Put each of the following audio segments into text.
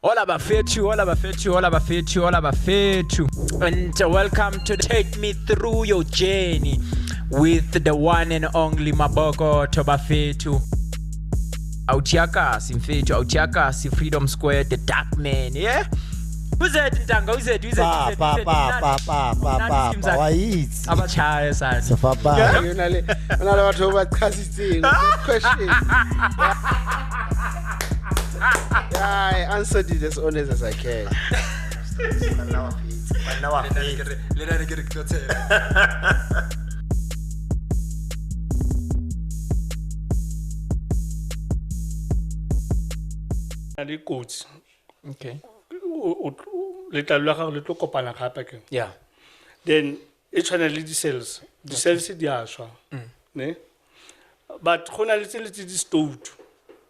Hola bafethu, hola bafethu, hola bafethu, hola bafethu. And welcome to Take Me Through Your Journey with the one and only Mabokoto bafethu. Autiakasi mfethu, Autiakasi Freedom Square, the dark man, yeah? Who's that ntanga? Who's that? Wayithi Abachaya sana. Safapa yona le batho ba chasitseng question. Yeah, I answered it as honest as I can. Le kotsi Okay. letlalo la gago le tlo kopana gape ke Yeah. then e tshwana le di-cells di a shwa ne but go na le tse le tse di stowed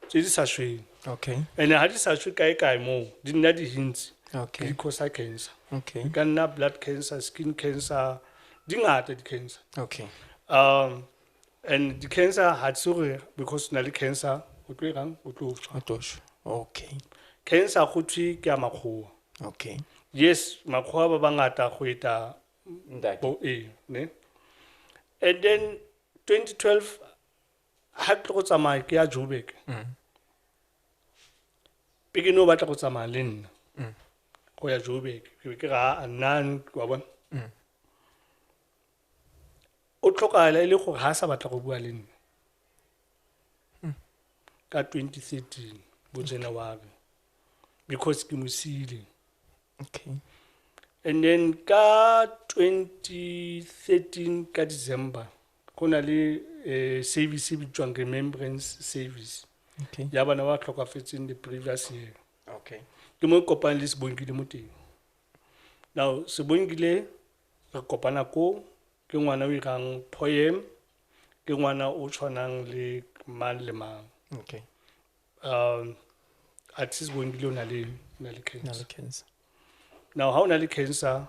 tse di sa shweng Okay. and ha di sa shwe kae moo di nna di-hints Okay. di causa cancer Okay. e ka nna blood cancer, skin cancer, di ngata di-cancer Okay. and di-cancer ha se gore because na le cancer o tlo erang o tlo shwa Atosho. Okay. cancer go thwe ke ya makgowa Okay. yes makgowa ba bangata go eta Ndaki. ne and then 2012 ha ke go tsamaya ke ya Joburg peke no batla go tsamaya le nna go ya Joburg ke ga anan wa bona o tlhokala ile go ha sa batla go bua le nna ka 2013 bo January because ke mosile. Okay. And then ka 2013 ka December go na le service bitswang remembrance service Okay. ya bana ba tlhokafetseng the previous year Okay. ke mo kopana le Sebongile mo teng now Sebongile re kopana ko ke ngwana o irang poem ke ngwana o tshwanang le mang le mang Okay. at Sebongile o na le cancer. Nala cancer. Now, how na cancer,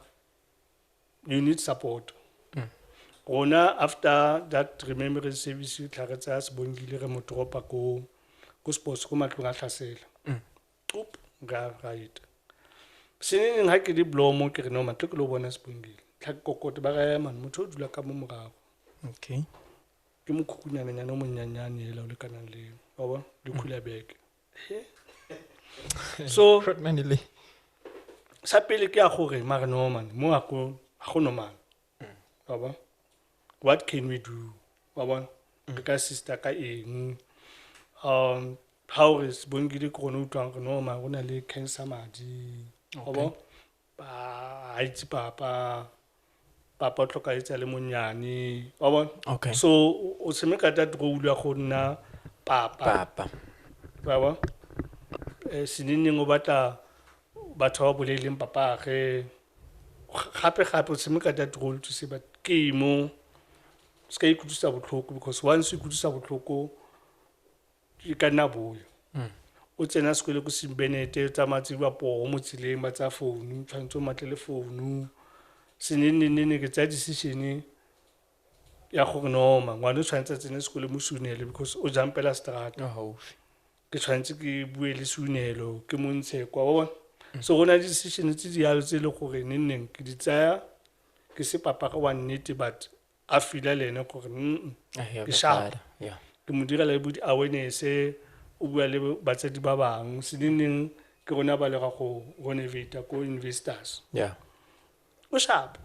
you need support. Rona after that remembrance service, tlaretsa Sebongile re mo dropa ko sports ko matlong a tlhasela. Oop, right. Seneng ha ke di blow mo ke re no matlo ke lo bona Sebongile. Tla kokote ba ga man motho o dula ka mo morago. Okay. Ke mo khukunyana nyana mo nyanyane hela o le kana le. Wa bona le khula beke. So Manile. sa pele ke a gore mara no man mo a go normal wa bona what can we do wa bona re ka sister ka eng how is Sebongile ko no utlwang no ma go na le cancer madi wa bona ba a itse papa o tlhoka itse le monyane wa bona Okay. so o se me ka that role ya go nna papa Papa. wa bona sineng o batla batho ba boleleng papa ge gape o se me ka that role to say but ke mo ska ikutlisa botlhoko because once you ikutlisa botlhoko ke ka nna boyo o tsena sekole go Simbenete tsa matsi ba po mo tsileng ba tsa phone tshwantse o matlele phone senene ke tsa decision ya go no ma ngwana o tshwantse tsene sekole mo sunele because o jumpela strata Oh. ke tshwantse ke bue le sunelo ke montshe kwa bona so gona decision tse di yalo tse le gore nenneng ke di tsaya ke se papa ga wa nnete but a fila le ene gore I hear ke the sharp father. Yeah. ke mo dira le bo awareness o bua le batsadi ba bang se nenneng ke rona ba le ga go renovate ko investors Yeah. o sharp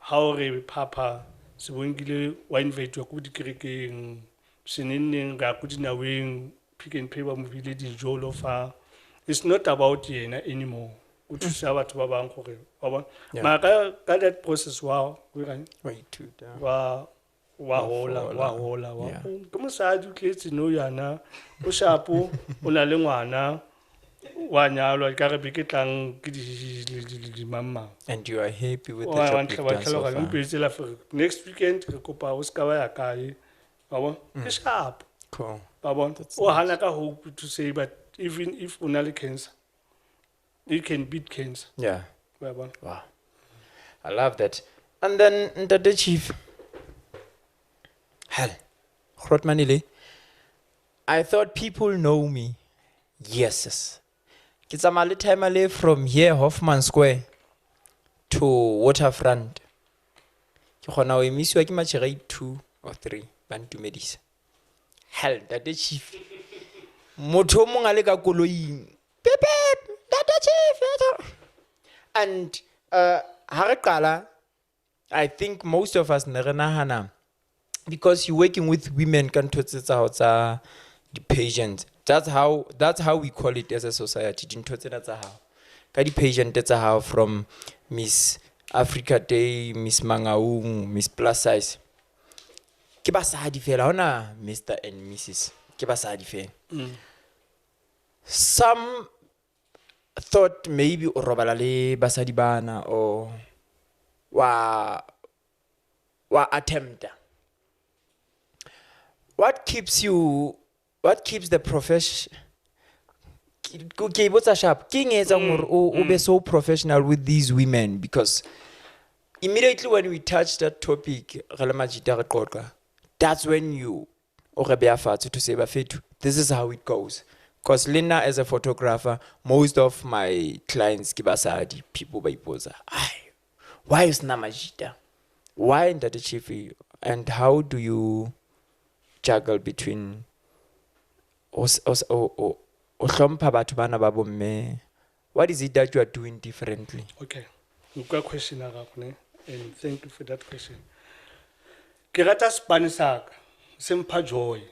ha o re papa Sebongile wa invite ko dikerekeng se nenneng ga go dinaweng Pick n Pay ba mo bile dijo lo fa it's not about yena anymore o thusa batho ba bang gore wa bona Yeah. mara ka that process wa Way too down. wa hola Yeah. ke mosadi o tletse no yana o shapo o na le ngwana wa nyalwa ka re beke tlang ke di mama And you are happy with the wa job ntla you've wa done so tlhaloga far. mpetse la next weekend re kopa o ska ba ya kae wa bona ke sharp Cool. wa bona That's o hana ka hope to say but even if una le cancer you can beat cancer Yeah. wa bona Wow. I love that. And then the chief. Hell. Grootmanile. I thought people know me. Yes. ke tsamaya le timer le from here Hoffman Square to Waterfront ke kgona ho emisiwa ke matšhega 2 or 3 ba ntumedisa hell Ntate Chief motho o mong a le ka koloing pepe Ntate Chief and ha re qala I think most of us ne re nahana because you're working with women ka ntho tse tsa hao tsa the pageants that's how we call it as a society dintho tsena tsa hao ka di pageant tsa hao from Miss Africa Day, Miss Mangaung, Miss Plus Size ke basadi fela hona Mr and Mrs ke basadi fela some thought maybe o robala le basadi bana or wa attempt what keeps the profession ke botsa sharp ke etsang hore o be so professional with these women because immediately when we touch that topic re le majita re qoqa that's when you o re beya fatshe to say bafethu this is how it goes because Lena as a photographer most of my clients ke basadi people ba ipoza why is na majita why Ntate Chief and how do you juggle between o hlompha batho bana ba bomme what is it that you are doing differently Okay, good question ne, and thank you for that question. Ke rata Spanish saka, simpha joy.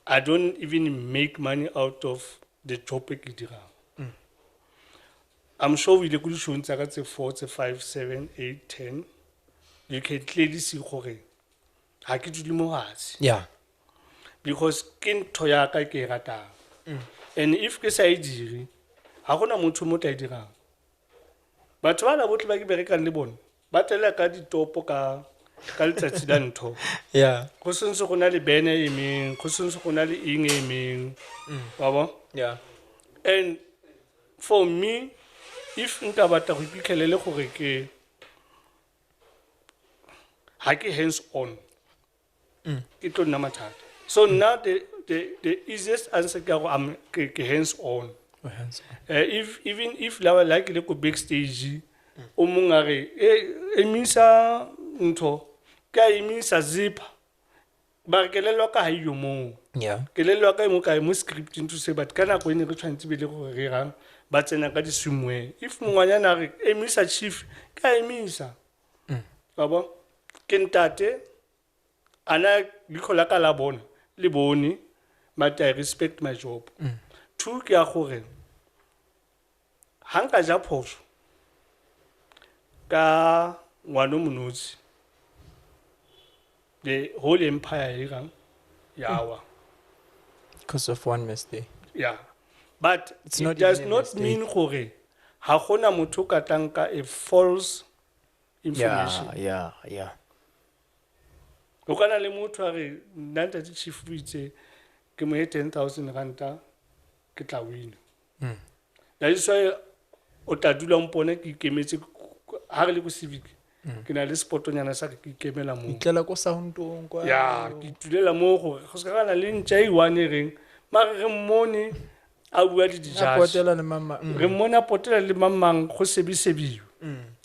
I don't even make money out of the job ke dirang. I'm sure we le go dishong tsa ka tse 4 tse 5 7 8 10 you can clearly see gore ha ke dule mo gase yeah because ke ntho ya ka ke e ratang. And if ke sa e dire ha gona motho mo tla e dirang. Batho ba la botle ba ke berekang le bona ba tlela ka ditopo ka letsatsi la ntho. yeah Go sentse go na le bene e meng go sentse go na le eng e meng wa bona. yeah And for me if nka batla go iphitlhelele gore ke ha ke hands on ke tlo nna mathata. So now the easiest answer ke go am ke hands on. If lawa like le go backstage o mong a re emisa ntho ka emisa zip ba re kelelwa ka ha yo mo yeah kelelwa ka mo ka mo script into se but kana go ene re tshwantse be le go re rang ba tsena ka di swimwear if mongwanyana re emisa chief ka emisa ba bo ke ntate ana dikhola ka la bona le bone but I respect my job. Two ke a gore hanga ja phoso ka ngwana monotsi the whole empire irang yawa because of one mistake yeah but It's it not does even a not mistake. mean gore ha gona motho ka tanka a false information yeah go kana le motho a re nna tsa chief itse ke mo 10,000 ranta ke tla win that is why o tla dula mpone ke ikemetse ha re le go civic ke na le spotonyana sa ke ikemela mo itlela ko soundong kwa ya ke tulela mo gore go se kana le ntja e one reng mare re mmone a bua le dijase potela le mama re mmone a potela le mamang go sebisebiwa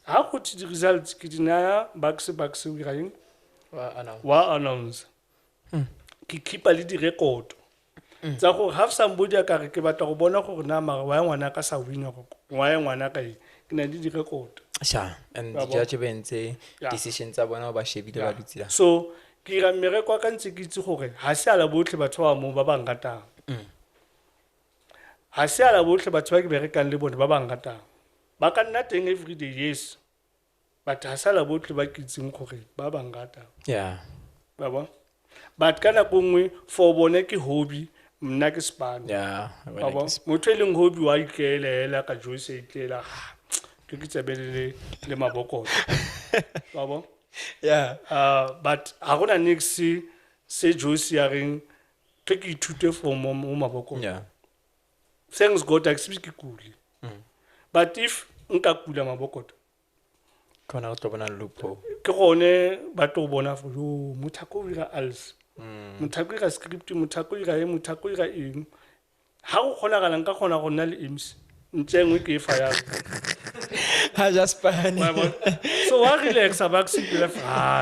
ha go tsi di results ke dinaya box o iraeng wa announce ke keepa le di record tsa go have somebody a ka re ke batla go bona gore na mara wa ngwana ka sa wina go wa ngwana ka e ke na di record sha and the judge bentse decision tsa bona ba shebile ba dutsila so ke ra mmereko ka ntse ke itse gore ha se ala botlhe batho ba mo ba bang ratang ha se ala botlhe batho ba ke berekang le bona ba bang ratang ba ka nna teng every day yes but ha se ala botlhe ba ke itseng gore ba bang ratang yeah ba ba but kana gongwe for bone ke hobby mna ke span yeah ba ba motho e leng hobby wa ikelela ka Joyce itlela ke tsebelele le maboko ba ba yeah but ha gona next se Joyce ya reng ke ithute for mo maboko yeah thanks God I speak kuli but if nka kula maboko kona go tobana lupo ke gone ba tlo bona fo yo mothako ira als mothako ira script mothako ira eng ha go kgona galang ka kgona go nna le MC ntse ke fire Ha just funny. so wa relax abakusi ke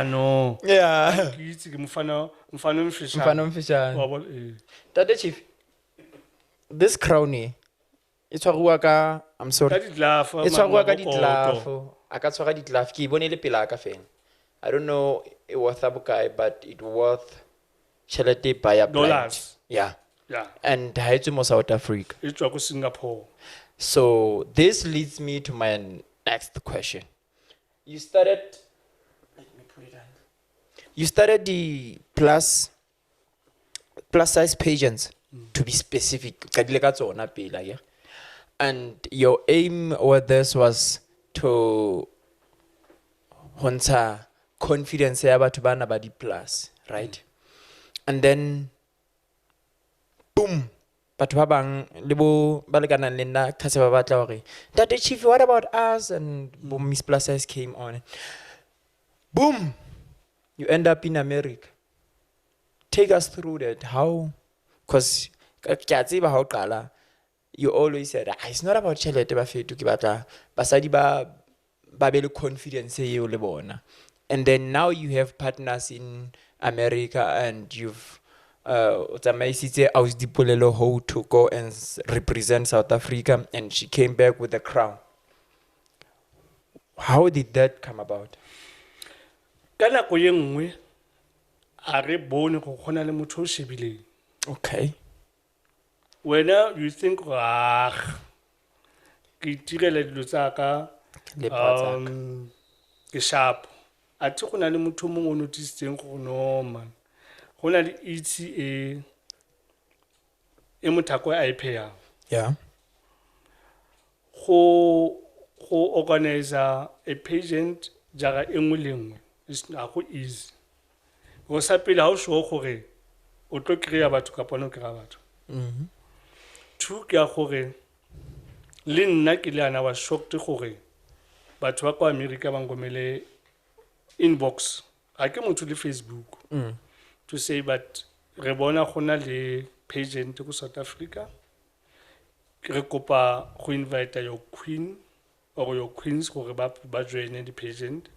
no Yeah. ke itse ke mfana mfisha Mfana mfishane. wa bona Tate Chief. This crown e tshwarwa ka I'm ka sorry. di glove E tshwarwa ka ditlafo. A ka tshwara ditlafo. Ke bone le pela ka fela. I don't know it worth a bokae but it worth chelete by a dollars Yeah. yeah And ha etswe mo South Africa. e tswa ko Singapore So this leads me to my next question. You started. Let me put it on. You started the plus size pageants to be specific. Ka dile ka tsona pele, yeah? And your aim with this was to honta confidence ya batho bana ba di plus, right? And then boom, batho ba bang le bo ba lekanang le nna ka se ba batla hore Tate Chief, what about us? And boom, Miss Plus Size came on. Boom, you end up in America. Take us through that. How? Because how qala, you always said it's not about chelete ba fetu ke batla basadi ba be le confidence eo le bona. And then now you have partners in America and you've tsamaisitse Ausdipolelo Ho to go and represent South Africa, and she came back with the crown. How did that come about? ka nako ye nngwe a re bone go khona le motho o shebileng Okay. wena you think ke tirela dilo tsa ka Le phatsa. ke sharp a tse go na le motho mongwe o notisitseng go no man go na le ETA e mothako a iphea Yeah. go organize a pageant jaga engwe le engwe is na go easy go sa pele ha o sho gore o tlo kreya batho ka pona o kreya batho two ke ya gore le nna ke le ana wa shocked gore batho ba kwa America ba ngomele inbox ga ke motho le Facebook to say but re bona gona le pageant ko South Africa re kopa go invite your queen or your queens gore ba join the pageant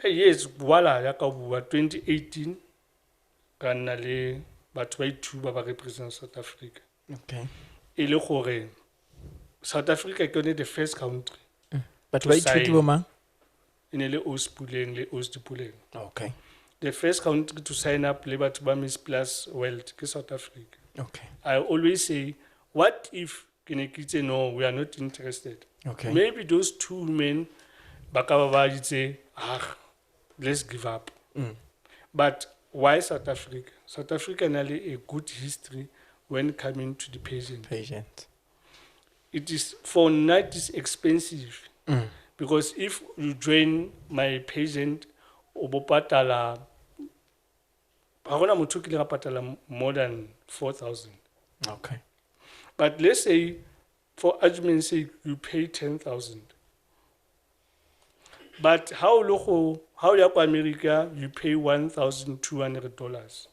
yes voila ya ka bua 2018 ka nna le batho ba ithuba ba represent South Africa Okay. e le gore South Africa ke yone the first country But To why sign. two man? e ne le Ospuleng le Ostipuleng Okay. the first country to sign up le batho ba Miss Plus World ke South Africa Okay. I always say what if ke ne ke itse no we are not interested Okay. maybe those two men ba ka ba itse let's give up but why South Africa? South Africa has a good history when coming to the pageant. Patient. It is for night is expensive because if you join my pageant, obopatala, more than 4,000. Okay. But let's say, for argument's sake, you pay 10,000. But how you go America, you pay $1,200.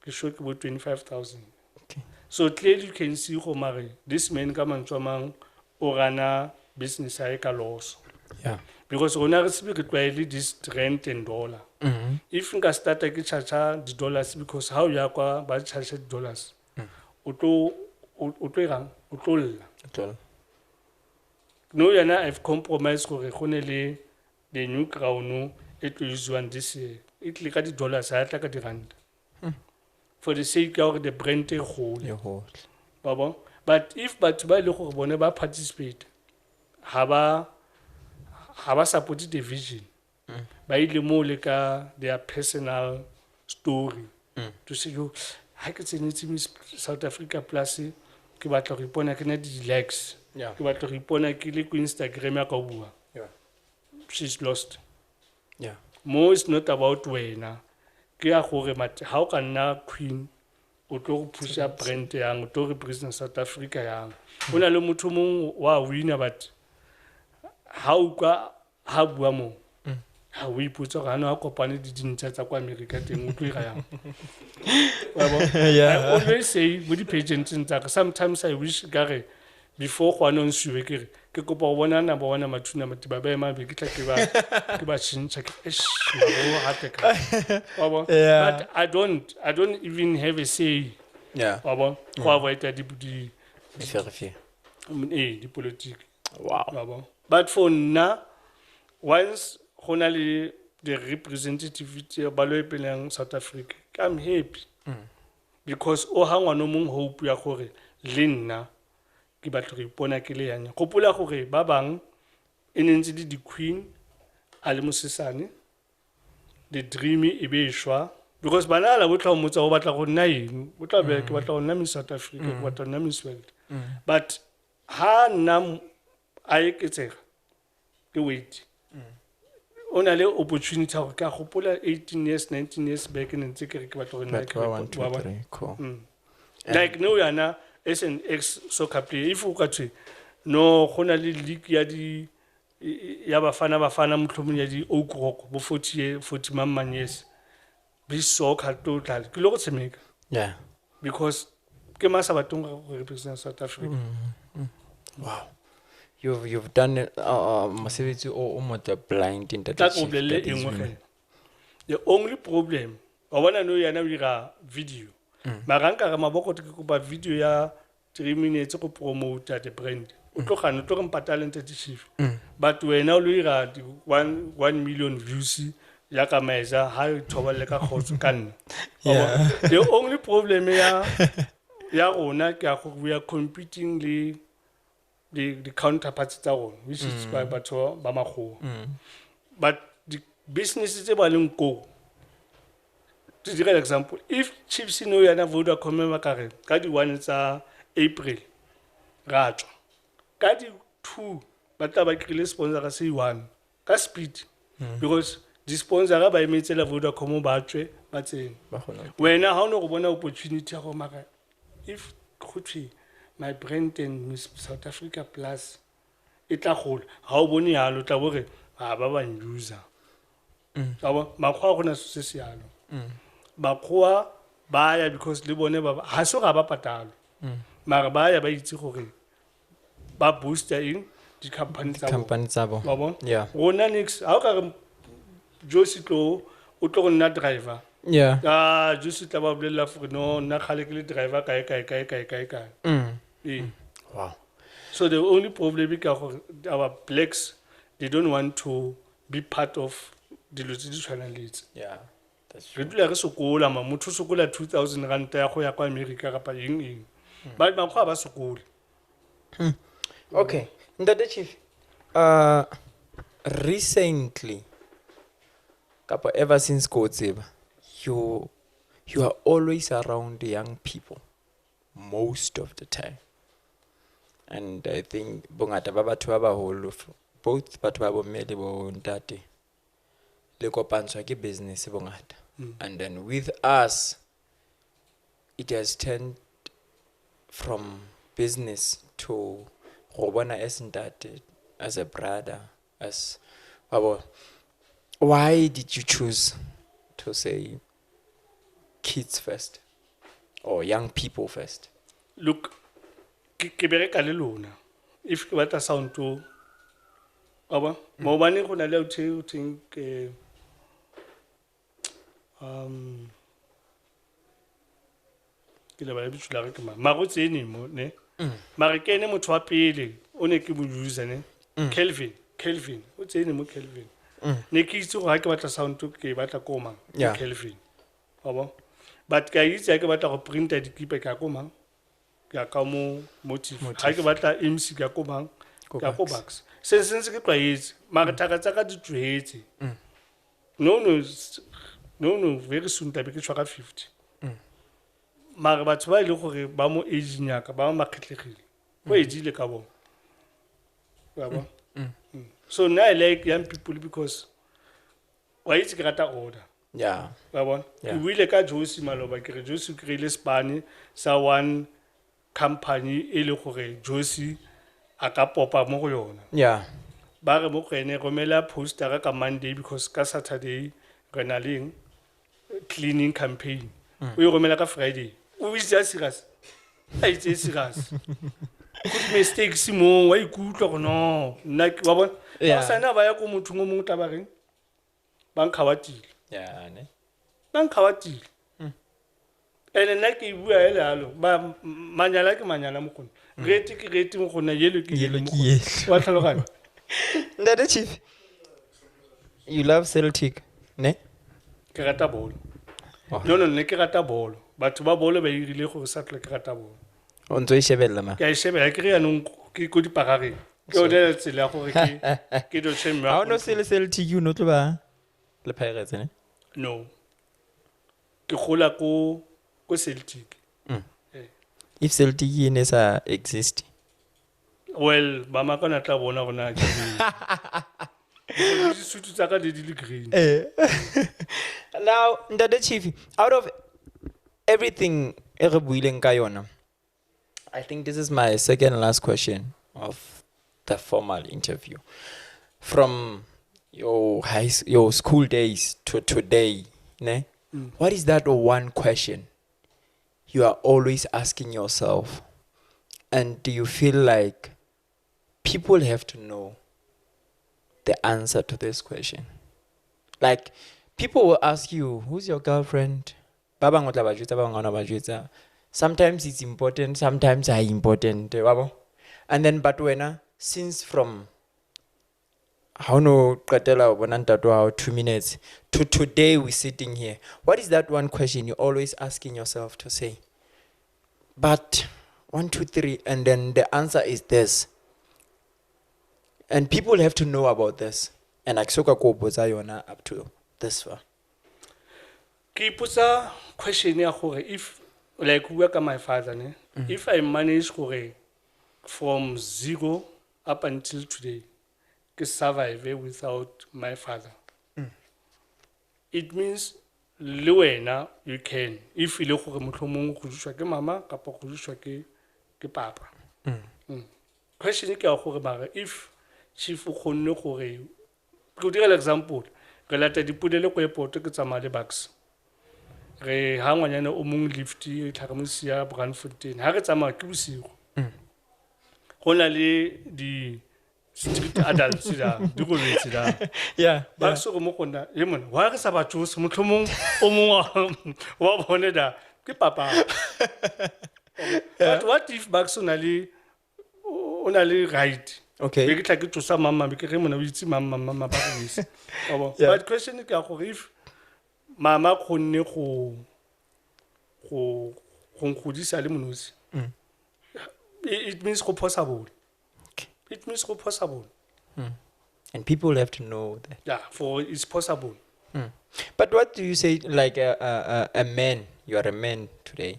You should about 25,000. Okay. So clearly you can see this man come and orana business ka loss. Yeah. Because when I receive this rent and dollar. If you can start to charge the dollars because how you are by charge the dollars. Auto Total. no yana I've compromised gore gone le the new crown it will use one this year it like the dollars a tla ka di rand for the sake of the brand e gole Your whole. baba but if batho ba ile gore bone ba participate ha ba support the vision ba ile mo le ka their personal story to say yo ha ke tsenetse Miss South Africa plus ke batla go ipona ke na di likes Yeah. ke batla go ipona ke le ko Instagram ya ka bua Yeah. she's lost Yeah. more is not about wena ke ya gore ha o ka nna queen o tlo go pusha brand yang o tlo represent South Africa yang o na le motho mong wa winner but ha o ka ha bua mo ha o ipotsa gore ano a kopane di dintsha tsa kwa America teng o tlo ira yang wa bona I always say mo di pageantseng tsa ka sometimes I wish gare before go ana nsiwe ke kopa go bona na bona mathuna matiba ba ema be ke tla ke ba tshintsha ke go hate ka wa bona but I don't even have a say wa bona go avoid di di politics wow wa bona but for now once gona le the representative ba lo epelang South Africa I'm happy because o hangwa no mong hope ya gore le nna ke batlo go ipona ke le yana gopola gore ba bang e nentse di queen a le mosesane the dream e be shwa because bana la botla mo tsa go batla go nna eng o tla be ke batla go nna Miss South Africa ke batla go nna Miss World but ha nna a eketsega ke wait ona le opportunity go ka gopola 18 years 19 years back in ntse ke batla go nna ke cool like no yana as an ex soccer player if o ka tswe no gona le league ya di ya bafana motlhomong ya di Oak Rock bo 40 mamman years be soccer total ke lo go tsemeka because ke masa batong go represent South Africa wow you've done mosebetsi o motho blind in that the only problem wa bona no yana o dira video maranka ga maboko ke kopa video ya 3 minutes go promote the brand o tlo gana tlo rempa talent chief but wena o lo ira 1 million views ya ka maeza ha o thoballe ka khotso ka nna the only problem ya rona ke a go we are competing le the counterparts tsa rona which is by batho ba mago but the businesses tse ba leng go to give an example if Chiefs no yana Vodacom makare ka di 1 tsa April ratswa ka di 2 ba tla ba krile sponsor ka say 1 ka speed because the sponsor ba emetse la Vodacom ba tswe ba tseng wena ha o no go bona opportunity ya go maka if khutshi my brand and Miss South Africa plus itla gola ha o bone yalo tla bore ba ba user ba makgwa gona se se yalo bakgoa ba ya because le bone ba ha so ga ba patalo mara ba ya ba itse gore ba booster in di company tsa bo ba bona rona nix ha o ka re Josie tlo o tlo go nna driver Josie tla ba bolela for no nna khale ke le driver kae wow so the only problem is our blacks they don't want to be part of the logistics analysts that's re dula re sokola ma motho sokola 2000 rand ya go ya kwa America kapa eng ba go ba sokola okay Ndade Chief recently kapa ever since Kotseba you are always around the young people most of the time and I think bongata ba batho ba baholo both batho ba bomme le bo ntate le kopantswa ke business bongata and then with us it has turned from business to go bona as ntate as a brother as why did you choose to say kids first or young people first? Look, ke bereka le lona if ke batla sound to aba mo bane go na le o think ke le ba le bitshula re ke ma go tsene mo ne mara ke ene motho wa pele o ne ke mo user ne Kelvin o tsene mo Kelvin ne ke itse go ha ke batla sound to ke batla ko mang Kelvin aba but ke itse ke batla go printa dikipe ka ko mang ya ka mo motive ha ke batla MC ka ko mang ka ko Bucks since ke tlwaetse mara taka di tshwetse no very soon tabe ke tshwara 50 mara batho ba ile gore ba mo age nyaka ba makgetlegile go edile ka bona ba so now I like young people because why it's grata order ba bona o ile ka Josie Maloba ke re Josie ke ile Spani sa one company e le gore Josie a ka popa mo go yona ba re mo go ene romela poster ka Monday because ka Saturday re na le cleaning campaign o e romela ka Friday o itse a serious a itse serious go di mistakes mo wa ikutlwa go no nna wa bona Yeah. ba sana ba ya go motho mo mongwe tla ba reng ba nkgawatile Yeah, ne? ba nkgawatile ene nna ke bua ele halo ba manyala ke manyala mo gone rete ke rete mo gona yelo ke Yellow mo ke gone. yellow. Wa tlhaloganya Ntate Chief, you love Celtic, ne? ke rata bolo Oh. no ne ke rata bolo batho ba bolo ba irile gore sa tle ke rata bolo O ntse o e shebella ma. ke a e shebela ke re yanong ke ko diparareng ke o le tsela ya gore ke do tshemma Ha o no se le Celtic o no tlo ba le Pirates, ne? no ke gola ko Celtic If Celtic e ne sa exist. well mama ka na tla bona gona ke di sutu tsa ka di le green Now, Ntate Chief, out of everything e re buileng ka yona, I think this is my second last question of the formal interview. From your your school days to today, ne? What is that one question you are always asking yourself? And do you feel like people have to know the answer to this question? Like, people will ask you, who's your girlfriend? Ba bang o tla ba jwetsa, ba bang ha ona ba jwetsa. Sometimes it's important, sometimes it's important. Wabo? And then, but when, since from how no qetela bona ntate wa hao 2 minutes to today we're sitting here, what is that one question you're always asking yourself to say? But 1, 2, 3, and then the answer is this. And people have to know about this. And aksoka ko botsa yona up to this far. ke ipotsa question ya gore if like we ka my father ne if I manage gore from 0 up until today ke survive without my father it means le wena you can if ile gore motlhomong go jishwa ke mama kapa go jishwa ke papa question ke ya gore mara if chief o khonne gore go dira example re lata dipudele ko airport ke tsamaya le bucks re ha ngwanyana o mong lift e tlhagamosia Brandfontein ha re tsamaya ke bosigo go na le di strict adults da di go letse da Yeah. ba se go mo gona e mona wa re sa batho se motlhomong o mong wa bone da ke papa but what if bucks o na le right Okay. be ke tla ke tsosa mama be ke re mona o itse mama ba go isa Yeah. but question ke ya gore if mama khonne go godisa le monosi it means go possible it means go possible And people have to know that. yeah for it's possible But what do you say, like a man, you are a man today,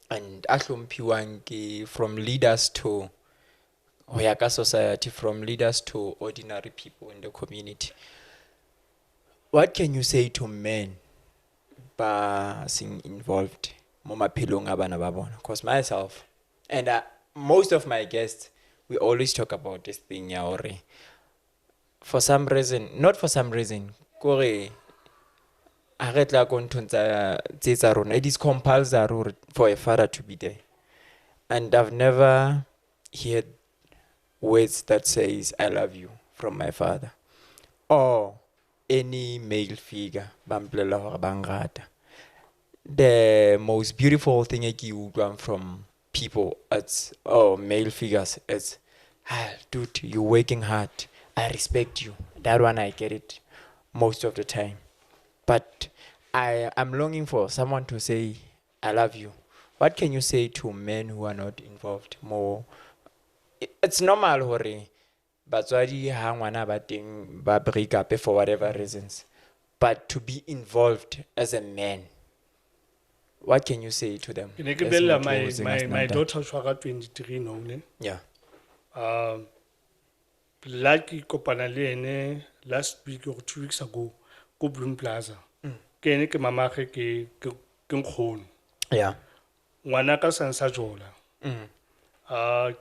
and ahlompiwang ke from leaders to Hoyaka society, from leaders to ordinary people in the community. What can you say to men ba sing involved mo maphelong a bana ba bona? Because myself and most of my guests, we always talk about this thing ya hore for some reason, not for some reason, kore a re tla ko nthong tsa rona, it is compulsory for a father to be there. And I've never heard words that says I love you from my father or any male figure ba mpolelela hore ba nrata. The most beautiful thing I get from people, it's male figures, it's dude, you're working hard, I respect you. That one I get it most of the time. But I'm longing for someone to say I love you. What can you say to men who are not involved more? It's normal hore batswadi ha ngwana ba teng ba break up for whatever reasons, but to be involved as a man, what can you say to them? ke ne ke as bella motho o seng a my senang data? daughter shwa 23 no ne Yeah. Like kopana le ene last week or 2 weeks ago go Bloom Plaza ke ene ke mama ke nkgono Yeah. ngwana ka sansa jola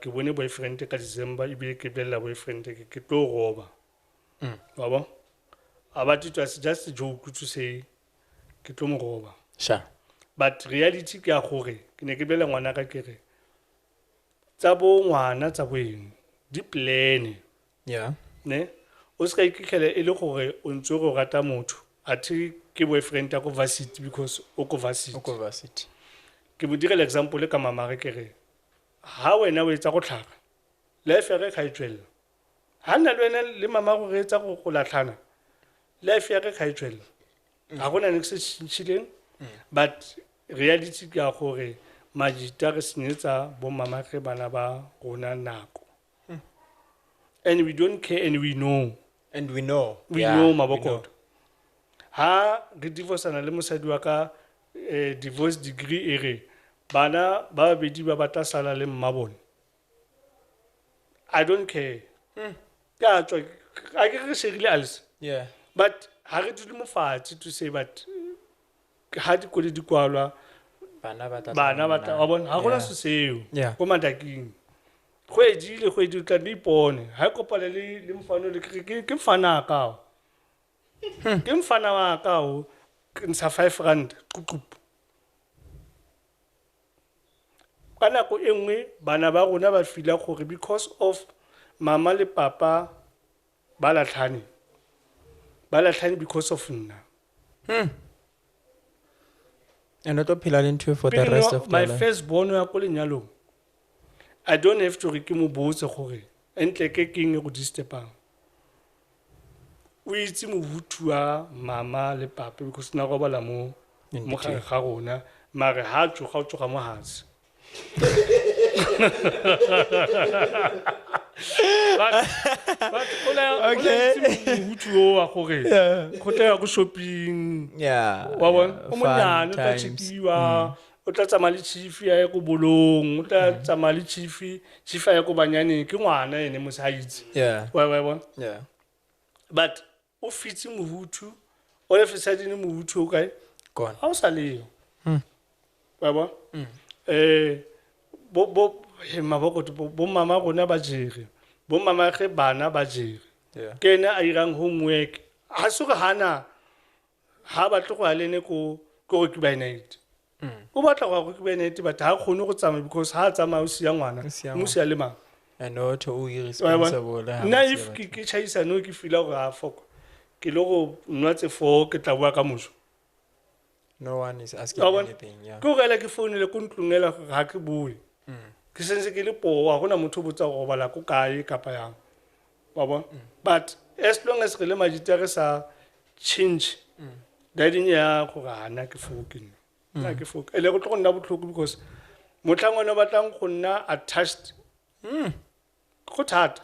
ke bone boyfriend ka December ebile ke bolela boyfriend ke tlo roba wa bona but it was just a joke to say ke tlo mo roba Sure. but reality ke a gore ke ne ke bolela ngwana ka ke re tsa bo ngwana tsa boeng di plan Yeah. ne o ska ikikela e le gore o ntse go rata motho athi ke boyfriend ya ko varsity because o ko varsity University. ke mo direla example ka mama re ke re ha wena o etsa go tlhaga life ya re ga e tswella ha nna le wena le mama go re etsa go latlhana life ya re ga e tswella ga gona ne se tshileng but reality ke a gore majita re senyetsa bo mama ge bana ba rona nako and we don't care and we know And we know. we Yeah, know we mabokoto ha re divorceana le mosadi wa ka divorce degree e re bana ba babedi ba batla sala le mmabone I don't care ka tswa a ke re shegile als Yeah. but ha re dule mofatshe to say but ha dikole di kwalwa Bana ba tla bana ba tla wa bona ha gona Yeah. se seo Yeah. ko madaking kgwedi o tla di ipone ha e kopane le mfano le ke mfana ka o ke mfana wa ka o ke ntsha 5 rand ququp ka nako e nngwe bana ba rona ba fila gore because of mama le papa ba latlhane because of nna And not phela le ntho for the Pele rest no, of my their life. first born ya ko lenyalong I don't have to re ke mo botse gore entle ke keng e go disturbang o itse mohutu wa mama le papa because na go bala mo In mo between. ga rona mare ha tsoga mo hatsi but Okay. mohutu o wa gore go tla ya go shopping Yeah. wa bona yeah, o fun monyane o tla times. chekiwa o tla tsamaya le chief ya ye ko bolong o tla tsamaya le chief ya ko banyaneng ke ngwana ene mo sa itse Yeah. wa bona Yeah. but o fitse mohutu o le fesadine mohutu o kae Gone. ha o sa leyo wa bona bo mama rona ba jere bo mama ge bana ba jere Yeah. ke ene a irang homework ha se go hana ha ba tlo go ya lene ko ke ba night o batla go ke ba night but ha kgone go tsamaya because ha tsamaya o sia ngwana O siya mo sia le mang I know to o Wa bona? irresponsible. ha nna o if siya ke chaisa no ke fila go a foko ke le go nwa tse 4 ke tla bua ka moso batho. No one is asking Wa bona? anything. Yeah. ke go ela ke founile ko ntlongela ga ke bue ke sentse ke le poa gona motho o botsa go bala ko kae kapa yang wa bona but as long as re le majita re sa change dading ya go gana ke foke nna ke foke ele go tlo go nna botlhoko because motlhangwane o batlang go nna attached go thata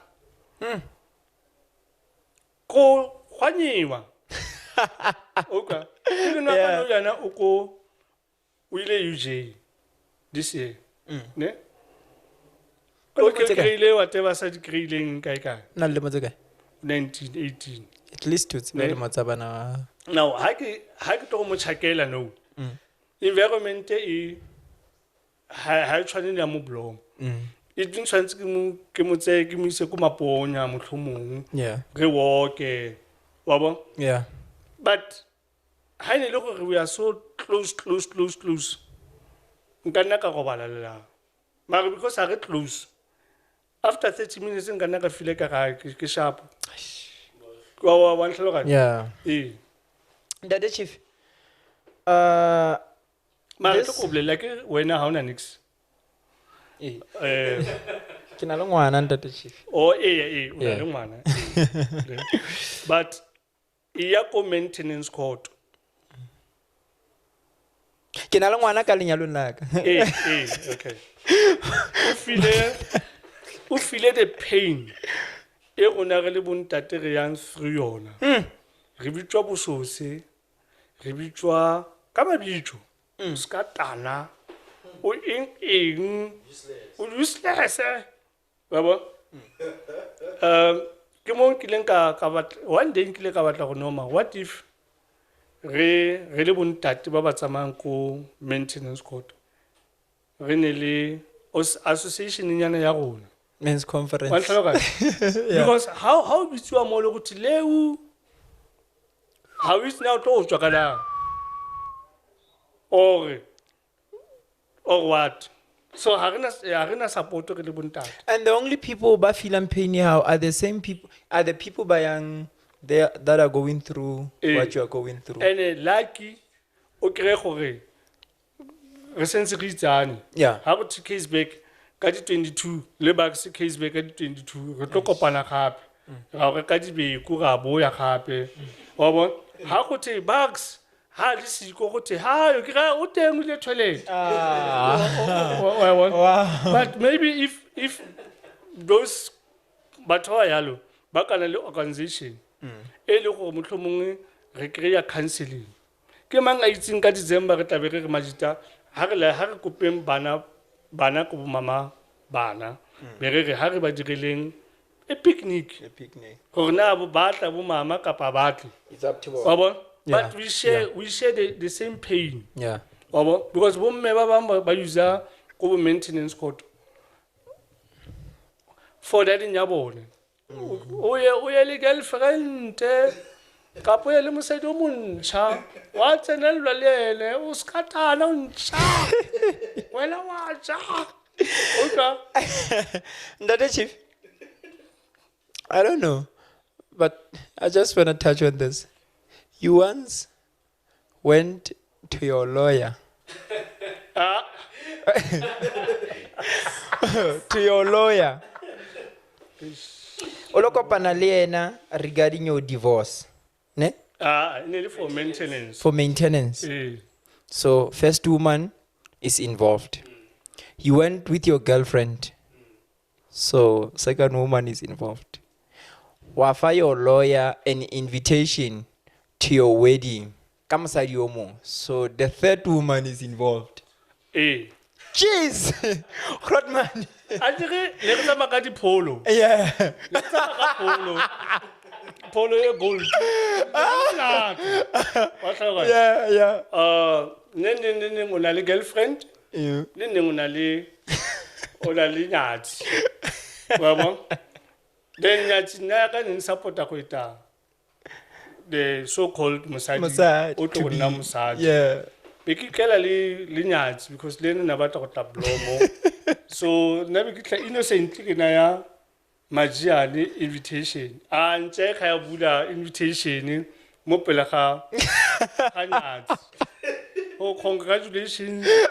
go gwanyiwa okay ke nna ka no yana o ko o ile UJ this year ne o ke kreile whatever sa di kreileng kae kae Na le mo tseka. 1918 At least to tsebe le mo tsa bana ba. now ha ke tlo go mo tšhakela no environment e ha e tshwane le ya mo blong e tlo tshwanetse ke mo tseye ke mo ise ko maponya motlhomong Yeah. re woke wa bona Yeah. but ha ne le gore we are so close nka nna ka robala le la mara because ha re close after 30 minutes nka nna ka file ka ga ke sharp wa ntlhaloganya Yeah. ee Dade Chief. mara This- tlo ko bolela ke wena ha ona nix Eh, eh ke na le ngwana Dade Chief. o ee o na Yeah. le ngwana but e ya ko maintenance court Ke na le ngwana ka lenyalong la ka. okay o file the pain e rona re le bontate re yang through yona re bitswa bosose re bitswa ka mabitso o ska tana o eng o useless wa bona ke mo nkileng ka batla one day nkile ka batla go noma what if re le bontate ba ba tsamayang ko maintenance court re ne le association nyana ya rona. Men's Wa conference. tlhaloga? Because how bitsiwa mo le go tsileu how is now to tswa kana or what? So ha rena support re le bontate. And the only people ba feeling pain now are the same people, are the people by young that are going through what you are going through. And lucky o kre gore re sentse re itsane. Yeah. Ha go to case back ka di 22 le ba se case back ka di 22 re tlo kopana gape. Ra re ka di be ku ra boya gape. Wa bona ha go te bugs ha le siko go te ha yo kra o teng le toilet. Wow. But maybe if those batho ba yalo ba kana le organization e le go motlhomongwe re kreya counseling ke mang a itseng ka December re tla be re majita ha re kopeng bana go mama bana be re ha re ba dirileng a picnic A picnic. gore na bo batla bo mama kapa batli It's up to wa bona Yeah, but we share the same pain Yeah. wa bona because bo mme ba bang ba user go maintenance code for that in ya bone o ye le girlfriend kapo ye le mosadi o montšha wa tsenelelwa le ene o sekatana o ntšha wena wa ja oka Ndade Chief, I don't know, but I just want to touch on this. You once went to your lawyer, to your lawyer, olokopana le ena regarding your divorce, ne? nearly for maintenance For maintenance. eh So first woman is involved. You went with your girlfriend. So second woman is involved. Wafa your lawyer an invitation to your wedding. Kamsadi omo. So the third woman is involved. eh Jeez! Rodman. a dire le re tsama ka dipholo Yeah. le tsama ka polo ye gold wa tlhoga Yeah. neng o na le girlfriend Yeah. le neng o na le nyatsi wa bona then nyatsi nna ka neng support-a go eta the so called mosadi o tlo go nna mosadi Yeah. be ke tlela le nyatsi because le nna batla go tla blomo so nna be ke tla innocently ke naya majiane invitation a ntse ga ya bula invitation mo pele ga nyatsi oh congratulations yeah.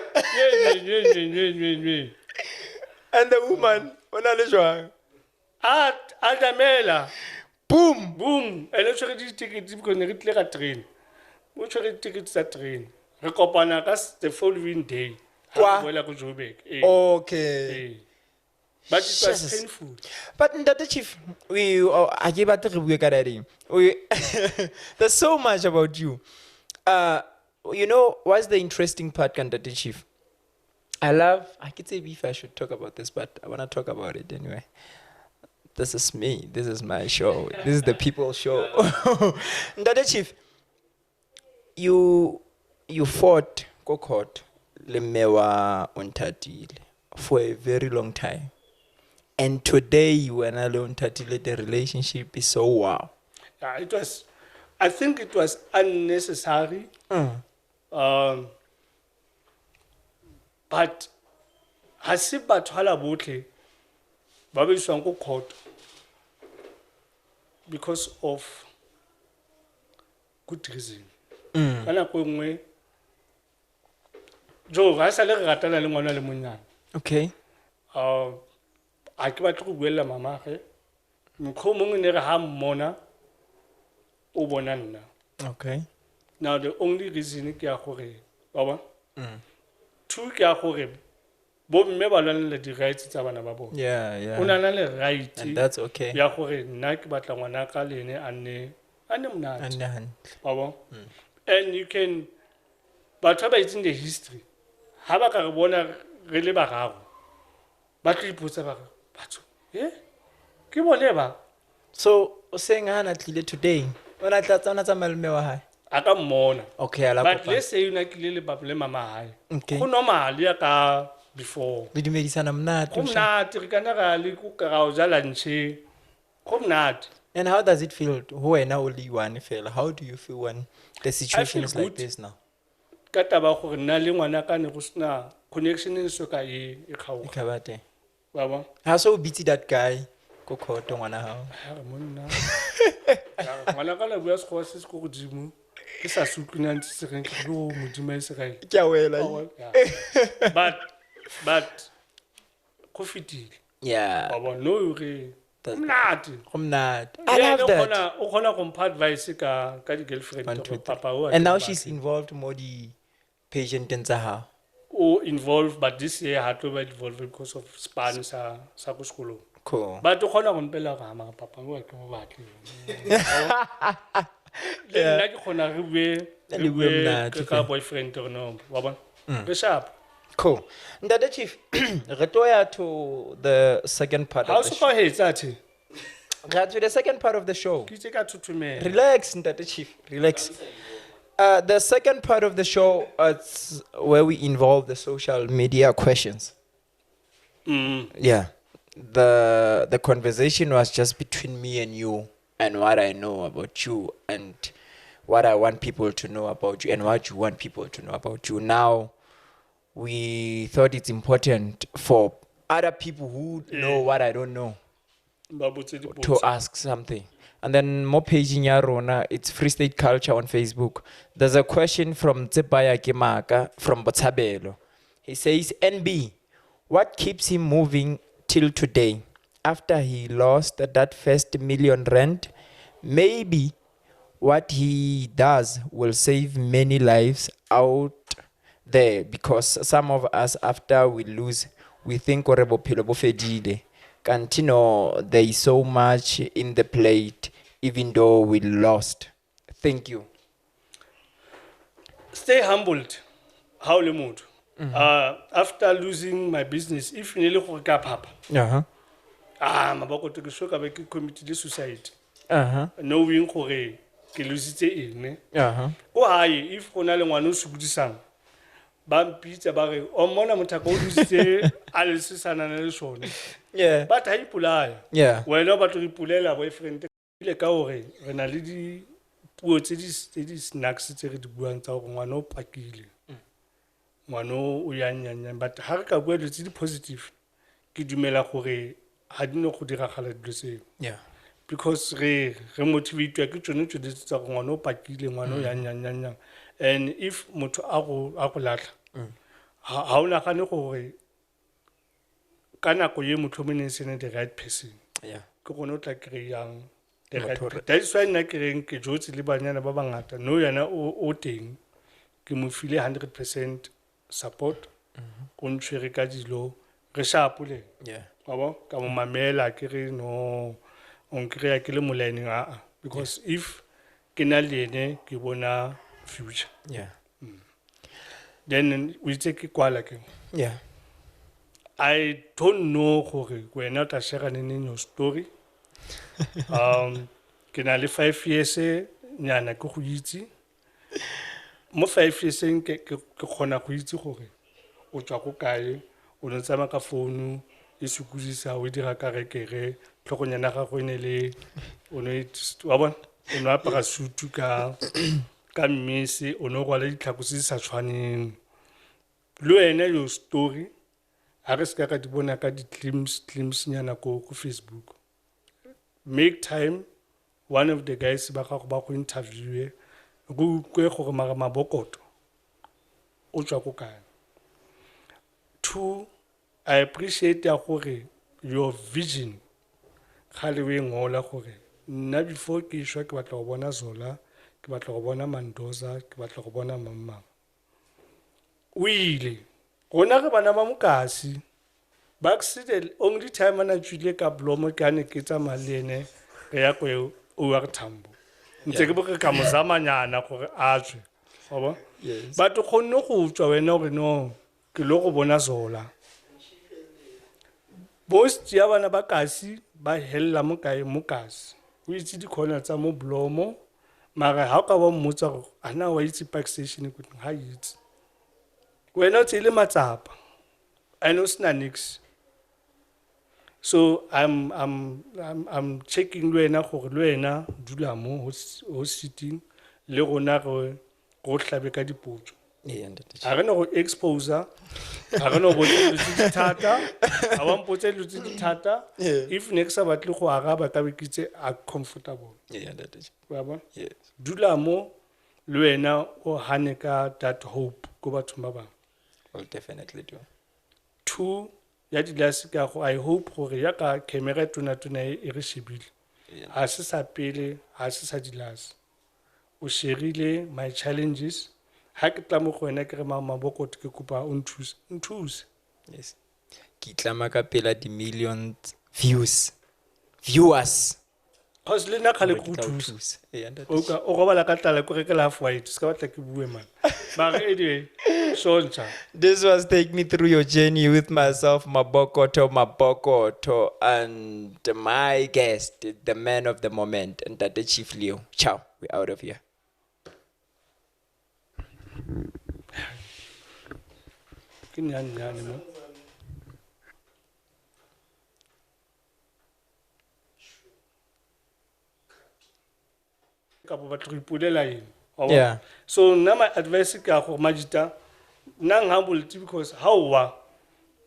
And the woman, ona le jwang? a damela Boom! boom ene tshwere di-ticket because ne re tlile ka train o tshwere di-ticket tsa train re kopana ka the following day ha Kwa? re boela ko Joburg Okay. but it was Jesus. painful But Ndate Chief, I gave out there's so much about you. You know, what's the interesting part, Ndate Chief? I could say if I should talk about this, but I want to talk about it anyway. This is me. This is my show. This is the people's show. Ndate Chief, you fought Kokot Lemewa Untatile for a very long time. And today you and Alon Tatile, the relationship is so wow. yeah, I think it was unnecessary but ha se batho hala botlhe ba ba iswang ko court because of good reason ka nako nngwe jo ga sa le re ratana le ngwana le monyana Okay. a ke batle go buella mamage mokgwa mongwe ne re ha mmona o bona nna Okay. now the only reason ke ya gore wa bona two ke ya gore bo mme ba lwanela di-rights tsa bana ba bona Yeah. o na na le right And that's okay. ya gore nna ke batla ngwana ka le ene a nne monate And wa bona and you can batho ba itseng the history ha ba ka re bona re le bararo ba tlo ipotsa ba re batho ke bone ba so saying Hannah today, when I thought on a malme a ka mmona okay, I but like let's say una kile le le mama hae Okay. go normal ya ka before. Le dumedisana mnate, Go mnate, re kana ra le go ka o ja lunch. Go mnate. And how does it feel? Who and only one feel? How do you feel when the situation is like good. this now? Ka taba gore nna le ngwana ka ne go sena connection e so ka e kgaoga. Ikabate. Ba ba. How so busy that guy? Go koto ngwana hao. Ha re monna. Ngwana ka la bua se go se go godimo. Ke sa se utlwina ntse se reng ke go modimo e se gae. Ke a wela. But go fitile. Yeah. Ba ba no re mnate. Go mnate. I love that. O khona go mpha advice ka di girlfriend to papa o. And now she's involved more the patient in Zaha. O involved, but this year had to be involved because of span sa go skolo. Cool. But o khona go mpela ga ma papa o ke mo batle. Le nna ke khona re bue ka boyfriend or no wa bona. Be sharp. Cool. Ndade Chief, retoya to the second part How of the so show. go hetsa To the second part of the show. ke tse ka thuthumela. Relax, Ndade Chief. Relax. The second part of the show is where we involve the social media questions. Yeah. The conversation was just between me and you and what I know about you and what I want people to know about you and what you want people to know about you. Now, we thought it's important for other people who know what I don't know Ba botse di to ask something. And then more paging ya rona, it's Free State Culture on Facebook. There's a question from Tsepaya Kimaka from Botshabelo. He says, NB, what keeps him moving till today? After he lost that first R1 million, maybe what he does will save many lives out there, because some of us, after we lose, we think bophelo bo fedile. Kantino, there is so much in the plate, even though we lost. Thank you. Stay humbled. How le motho. After losing my business, if you nearly go ka papa. Maboko to ke so ka be ke committed suicide. Knowing gore ke lositse eng. Go hae if go na le ngwana o sukudisang. Ba mpitsa ba re o mona motho ka o lositse a le sesana le sone. Yeah. But ha ipolaya. Yeah. Wena ba tlo ipulela boyfriend ile ka hore re na le di puo tse di snacks tse re di buang tsa gore ngwana o pakile. Ngwana o ya nyanya, but ha re ka bua le tse di positive ke dumela gore ha di no go diragala dilo tseo. Yeah. Because re motivate ke tsone tse di tsa gore ngwana o pakile, ngwana o ya nyanya. And if motho a go latla ha o nagane gore ka nako ye motho mo neng sene the right person. Yeah. Ke gone o tla kreyang the right. That's why nna ke reng ke jotse le banyana ba bangata no yana o teng ke mo file 100% support o ntshwere ka dilo re shapole. Yeah. Wa bo ka mo mamela ke re no on kreya ke le molening because if ke na le ene ke bona future. Yeah. Then we take kwala ke. Yeah. I don't know gore wena ta share neng your story. Ke na le 5 years nyana ke go itse. Mo 5 years ke khona go itse gore o tswa go kae, o no tsama ka phone e sukudisa o dira ka rekere, tlhogonyana ga go ne le o no wa bona o no apara sutu ka mmese o no rwala ditlhako se sa tshwaneng. Lo ene your story ha re ska ka di bona ka di clips nyana ko Facebook. Make time, one of the guys ba ga go interview go kwe gore mabokoto o tswa go kae. 2, I appreciate ya gore your vision khale we ngola gore nna before ke shwa ke batla go bona Zola, ke batla go bona Mandoza, ke batla go bona Mamma. O ile gona re bana ba mokasi ba the only time ana tswile ka blomo ke ane ke tsa malene re ya go o wa Tambo ntse ke bo ka mozamanyana gore a tswe wa ba. Ba to khonne go tswa wena gore no ke lo go bona Zola. Most ya bana ba kasi ba hella mo kae mo kasi o itse di khona tsa mo blomo mara ha ka ba mmotsa go ana wa itse park station go ha itse wena o tsile matsapa I know Snanix. So I'm checking Luena gore Luena dula mo ho sitting le rona go hlabe ka dipotso. Yeah, ntate. I don't know exposer. I don't know what to tata. I want to tata. If next about lo go araba ka bekitse are comfortable. Yeah, ntate. Wa bona? Yes. Dula mo Luena o haneka that hope go batho ba bang. We'll definitely do. 2 ya dilase ka go I hope gore ya ka camera tona e re shebile. Yeah. Ha se sa pele, ha se sa dilase. O sherile my challenges. Ha ke tla mo go wena ke re maboko ke kopa o nthuse. Yes. Ke itlama ka pela di millions viewers. Cause le nna khale Gore go ke tla o thusa. thusa. Yeah, ntate. O ka o robala ka tlala ko rekela half white ska batla ke bue man. But anyway, Shoncha. This was Take Me Through Your Journey with myself, Mabokoto, and my guest, the man of the moment, and Tate Chief Leo. Ciao. We're out of here. Ke nyane mo. Ka bo batlo ipulela eng. Yeah. So now my advice ka go Majita nang humble because how wa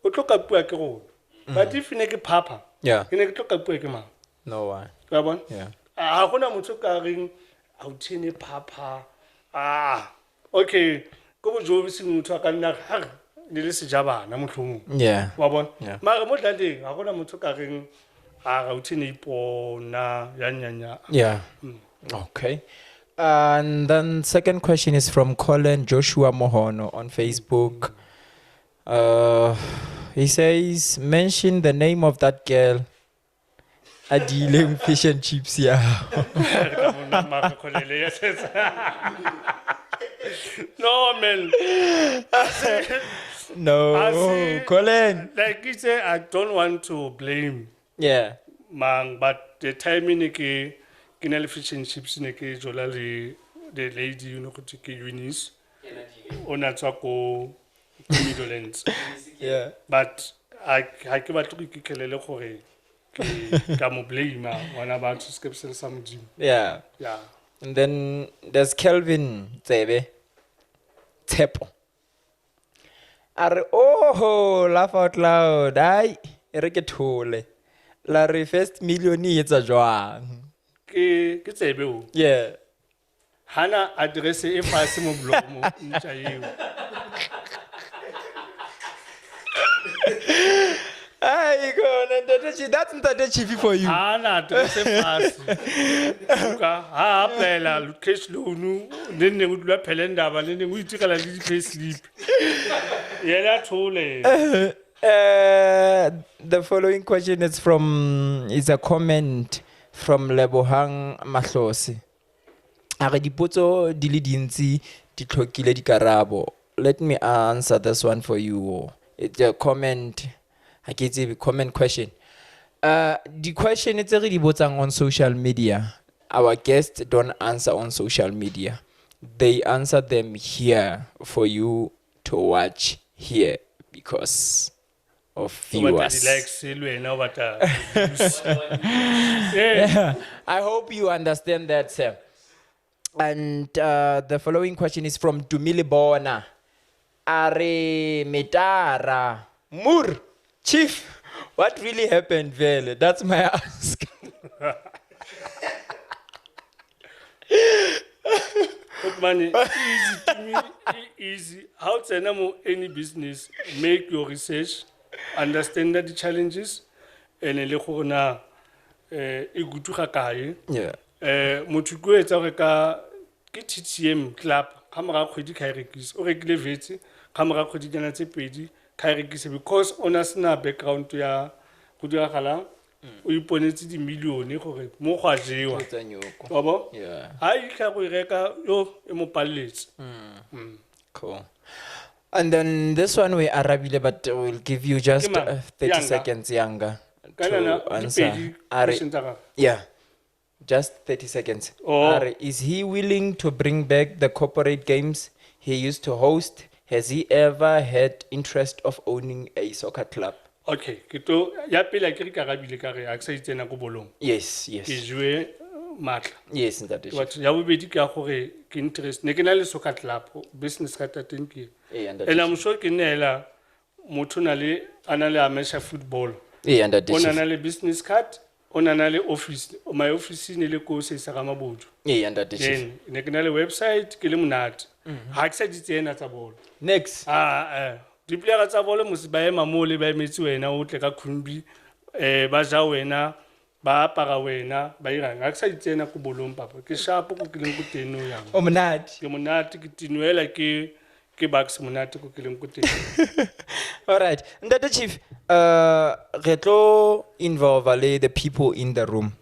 o tlo ka pua ke go. But if ne ke papa, Yeah. ke ne ke tlo ka pua ke mang. No one. Wa bona? Yeah. A gona motho ka reng a o tshene papa. Okay. Go bo jo se motho ka nna ga le le sejabana motlhomong. Yeah. Wa bona? Yeah. Mara mo tlandeng a gona motho ka reng a o tshene ipona ya nyanya. Yeah. Okay. And then second question is from Colin Joshua Mohono on Facebook. He says, mention the name of that girl. Adile fish and chips, yeah. No man. No, I see. Colin. Like you say, I don't want to blame Yeah. man, but the timing ke kinal fish and chips ne ke jola le the lady you know go take Eunice. Ona tswa ko Midlands. Yeah. But I ke batlo ke kelele gore ke ka mo blame wana ba tse skepsel some gym. Yeah. Yeah. And then there's Kelvin Tsebe. Tepo. Are oh laugh out loud. Ai, re ke thole. La re first million e etsa jwang? Ke tsebe o. Yeah. Hana address e fase mo blog mo ntja eo. Ai go, that's not a chiefy for you. Hana address e fase. Ka ha apply cash loan ne ne o dula pelenda ba ne o itikala le di pay slip. Yena thole. The following question is a comment from Lebohang Mahlosi. Are dipotso di le dintsi di tlhokile dikarabo. Let me answer this one for you. It's a comment. I get a comment question. The question is already botsang on social media. Our guests don't answer on social media. They answer them here for you to watch here because of viewers. Yeah. I hope you understand that, sir. And the following question is from Dumile Bona. Are Metara Mur Chief, what really happened, Vele? That's my ask. Money easy to me, easy. How to any business, make your research, understand the challenges, and le go na e gutuga kae. Yeah. Motho go etsa re ka ke TTM club ka mora kgwedi ka rekisa o rekile vetse ka mora kgwedi jana tse pedi ka rekisa because ona sena background ya go dira galang o iponetse di million gore mo go a jewa wa bo Yeah. ha e ka go reka yo e mo palletse. Cool. And then this one we Arabile, but we'll give you just Ke mang? 30 Younger. seconds younger Kana to answer. Are, question tsa gago. yeah, just 30 seconds. Oh. Are, is he willing to bring back the corporate games he used to host? has he ever had interest of owning a soccer club? Okay, ke to ya pele a ke re karabile ka re a ke sa itsena ko bolong. Yes, Ke yes. jwe matla. Yes, Ntate Chief. But ya bobedi ke ya gore ke interest. Ne ke na le soccer club, business ka ta teng ke. Yeah, Ntate And Chief. I'm sure ke nela motho na le ana le amesha football. Yeah, Ntate Ona Chief. na le business card, ona na le office, my office ne le ko se sa ga mabodu. Yeah, Ntate Chief. Then ne ke na le website ke le monate. Ha ke sa di tsena tsa bolo. Next. Di player tsa bolo mo se ba ema mo le ba emetse wena o tle ka khumbi ba ja wena ba apara wena ba irang. Ha ke sa di tsena ko bolong papa. Ke sharp ko ke leng ko teng no yang. Oh, Mnat. Ke monate ke tinuela ke bucks monate ko ke leng ko teng. All right. Ntate Chief, re tlo involve the people in the room.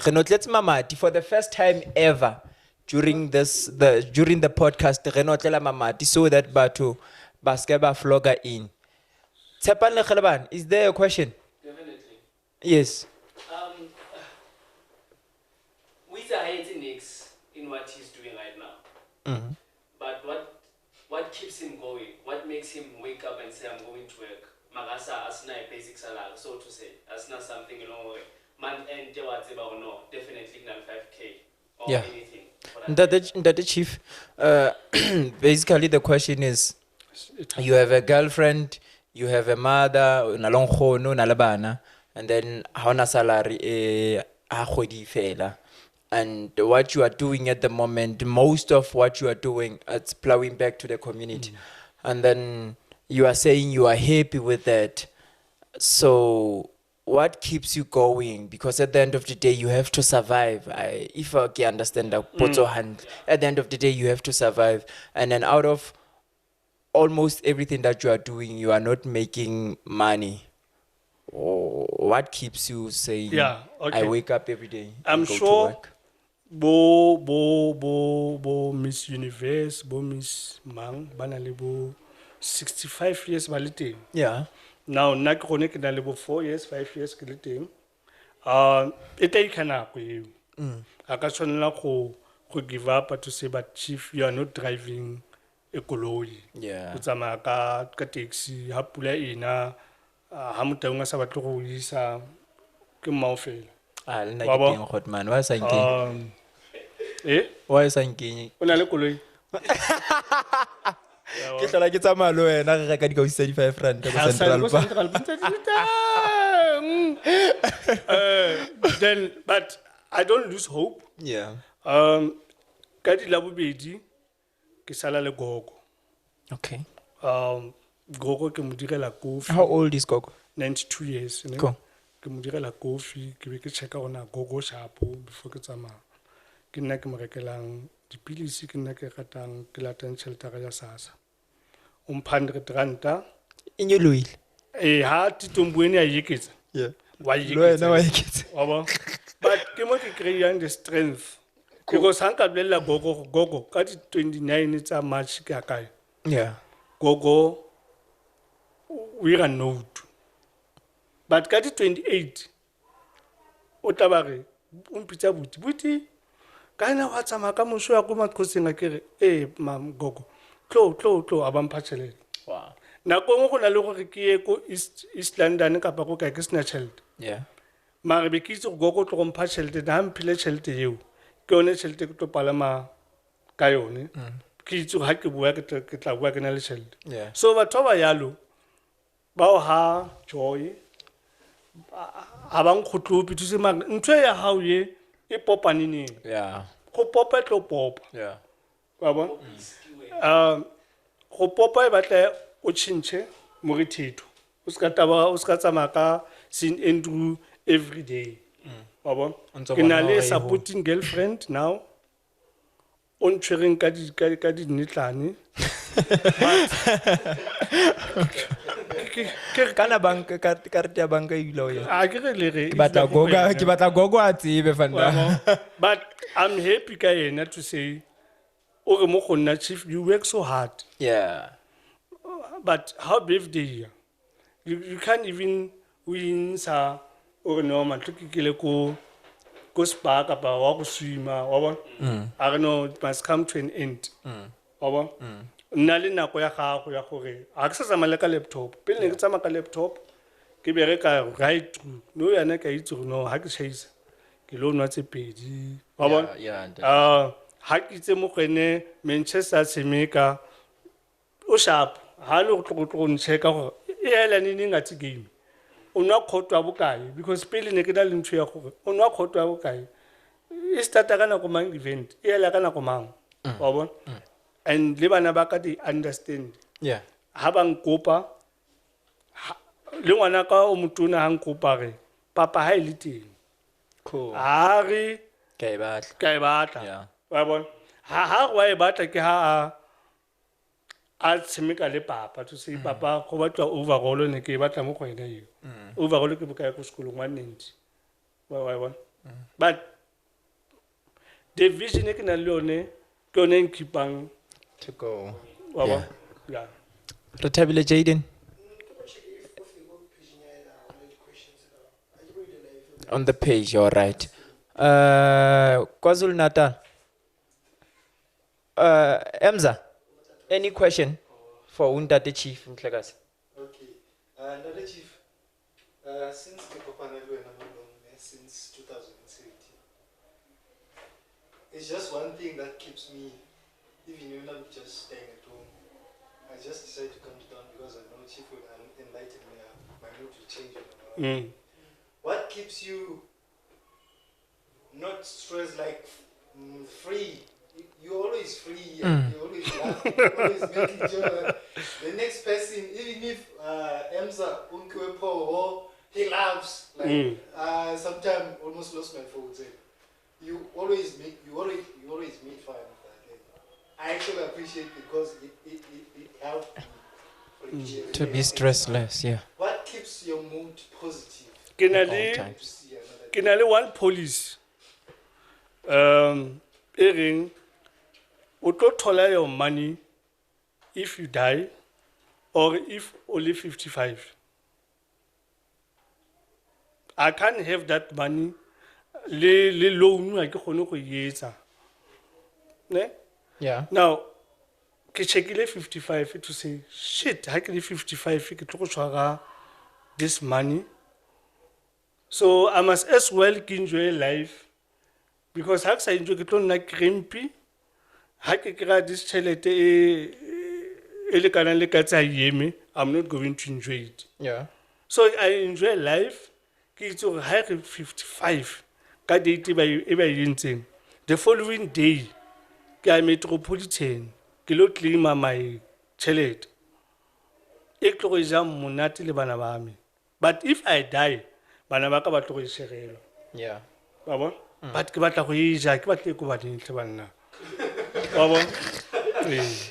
Re notletse Mamati for the first time ever during during the podcast. Re notlela Mamati so that batho ba ska ba vlogger in. Tshepane le Kgelebane, is there a question? Definitely. Yes. Wisa hates Nix in what he's doing right now. But what keeps him going? What makes him wake up and say, I'm going to work? Magasa asna a basic salary, so to say. Asna something, month end, or no, definitely not 5K or Yeah. anything. for that. Ntate Chief, basically the question is, you have a girlfriend, you have a mother, unalong khono, unalabana, and then hauna salary a kgwedi fela. And what you are doing at the moment, most of what you are doing, it's plowing back to the community. And then you are saying you are happy with that. So what keeps you going? Because at the end of the day, you have to survive. If I can understand that, at the end of the day, you have to survive. And then out of almost everything that you are doing, you are not making money. What keeps you saying, Yeah, okay. I wake up every day I'm and go sure to work? bo Miss Universe, bo Miss Mang, bana le bo 65 years ba le teng. Yeah. Now nna ke gone ke na le bo 4 years, 5 years ke le teng. E tla ikana go eo. A ka tshwanela go give up to say, but chief, you are not driving a koloi. Yeah. O tsamaya ka taxi, ha pula ena, ha motho a sa batle go isa ke mmao fela. Le nna Wa ke bo? teng, Hotman. Why sa nkeng? Why sa nkeng? o na le koloi? Ke hlola ke tsamaya le wena re reka dikausi tsa di-5 rand ko Central Park. Then, but I don't lose hope. Yeah. Ka di labobedi ke sala le gogo. Okay. Gogo ke mo direla kofi. How old is Gogo? 92 years. Ne? Cool. Ke mo direla kofi, ke be ke checka gona gogo shapo before ke tsamaya. Ke nna ke mo rekelang dipilisi, ke nna ke ratang ke latang tšhelete ya SASSA. O mpha 100 ranta. In your Louis? Ha titombuene a eketsa. Yeah. Wa Le wena wa eketsa. Wa bona? But ke mo ke kry-ang the strength. Because ha nka bolelela gogo ka di 29 tsa March ke a kae. Yeah. Gogo we are note. But ka di 28 o tla ba re o mpitsa buti ka ena wa tsamaya ka moso ya ko makhoseng a kere mam gogo tlo a ba mpha tšhelete. Wow. Nako nngwe go na le gore ke ye ko East London kapa go kae ke sena tšhelete. Yeah. Mare be ke itse go gogo tlo go mpha tšhelete na mphile tšhelete eo ke yone tšhelete ke tlo palama ka yone. Ke itse go ha ke bua ke tla bua ke na le tšhelete. Yeah. So batho ba yalo ba o ha joy a bang khotlopi tse mang ntwe ya hao ye e popaneng. Yeah. Go popa tlo popa. Yeah. Wa bona? Go popa e batla o tšhintšhe mo re thito. O ska tsamaya ka St Andrew every day. Wa bona? Ntse Ke bona na le hore e supporting girlfriend now. O ntshwereng ka di netlane. Kana banka karete ya banka e dula o yena. A ke re le re. Ke batla gogo a tsebe fanda. But I'm happy ka yena to say, o re mo go nna chief, you work so hard. Yeah. But how birthday here? You can't even win sa o re no matlokile ko spa kapa wa go swima wa bona. I don't know, it must come to an end. Wa bona? nna le nako ya gago ya gore ga ke sa tsamaya ka laptop pele ne ke tsamaya ka laptop ke bereka right through no yana ka itse gore no ga ke chaisa ke lo nwa tse pedi wa bona ga ke itse mo go ene Manchester tshameka o sharp ha le go tlo ncheka gore e ela nini ngathi game o nwa khotwa bokae because pele ne ke da le ntho ya gore o nwa khotwa bokae e starta ka nako mang event e ela ka nako mang wa bona and le bana ba ka di understand ha ba nkopa le ngwana ka o motona ha nkopa re papa ha ile teng Cool. ha re Okay, but ka e batla yeah. wa bona ha wa e batla ke ha a tshimeka le papa to say papa go batla overall ne ke batla mo go ena yo overall ke bokae go sekolong 190 wa bona but the vision e ke na le yone ke yone e nkipang to go wa bona yeah Retabile Jaden on the page, all right. KwaZulu Natal. Emza, any question for Undate Chief Mhlekazi? Okay. Another chief, since the Kopanelu and since 2017, it's just one thing that keeps me, even when I'm just staying at home, I just decided to come to town because I know Chief will enlighten me. My mood will change. What keeps you not stressed, like free? You're always free, and you always laugh, you always making joke. The next person, even if Emza Unkwepo, he laughs. Like sometimes almost lost my phone. You always make fun of that. And I actually appreciate it because it helped me To be stressless, yeah. What keeps your mood positive? At all times. Can I one police? Erin, would not tolerate your money if you die or if only 55. I can't have that money. Le loan I can go yeza. Ne? Yeah. Now, ke checkile 55 to say shit. I can 55. Ke tlo go this money. So I must as well enjoy life because how I enjoy it on like crimpy. How can I this chelete I'm not going to enjoy it. Yeah. So I enjoy life. It's 55. The following day, I metropolitan. Kilo clean my chelete. But if I die, banabaka ba tlo isherelo Yeah. wa bona but ke batla go ija ke batla go ba dintle banna wa bona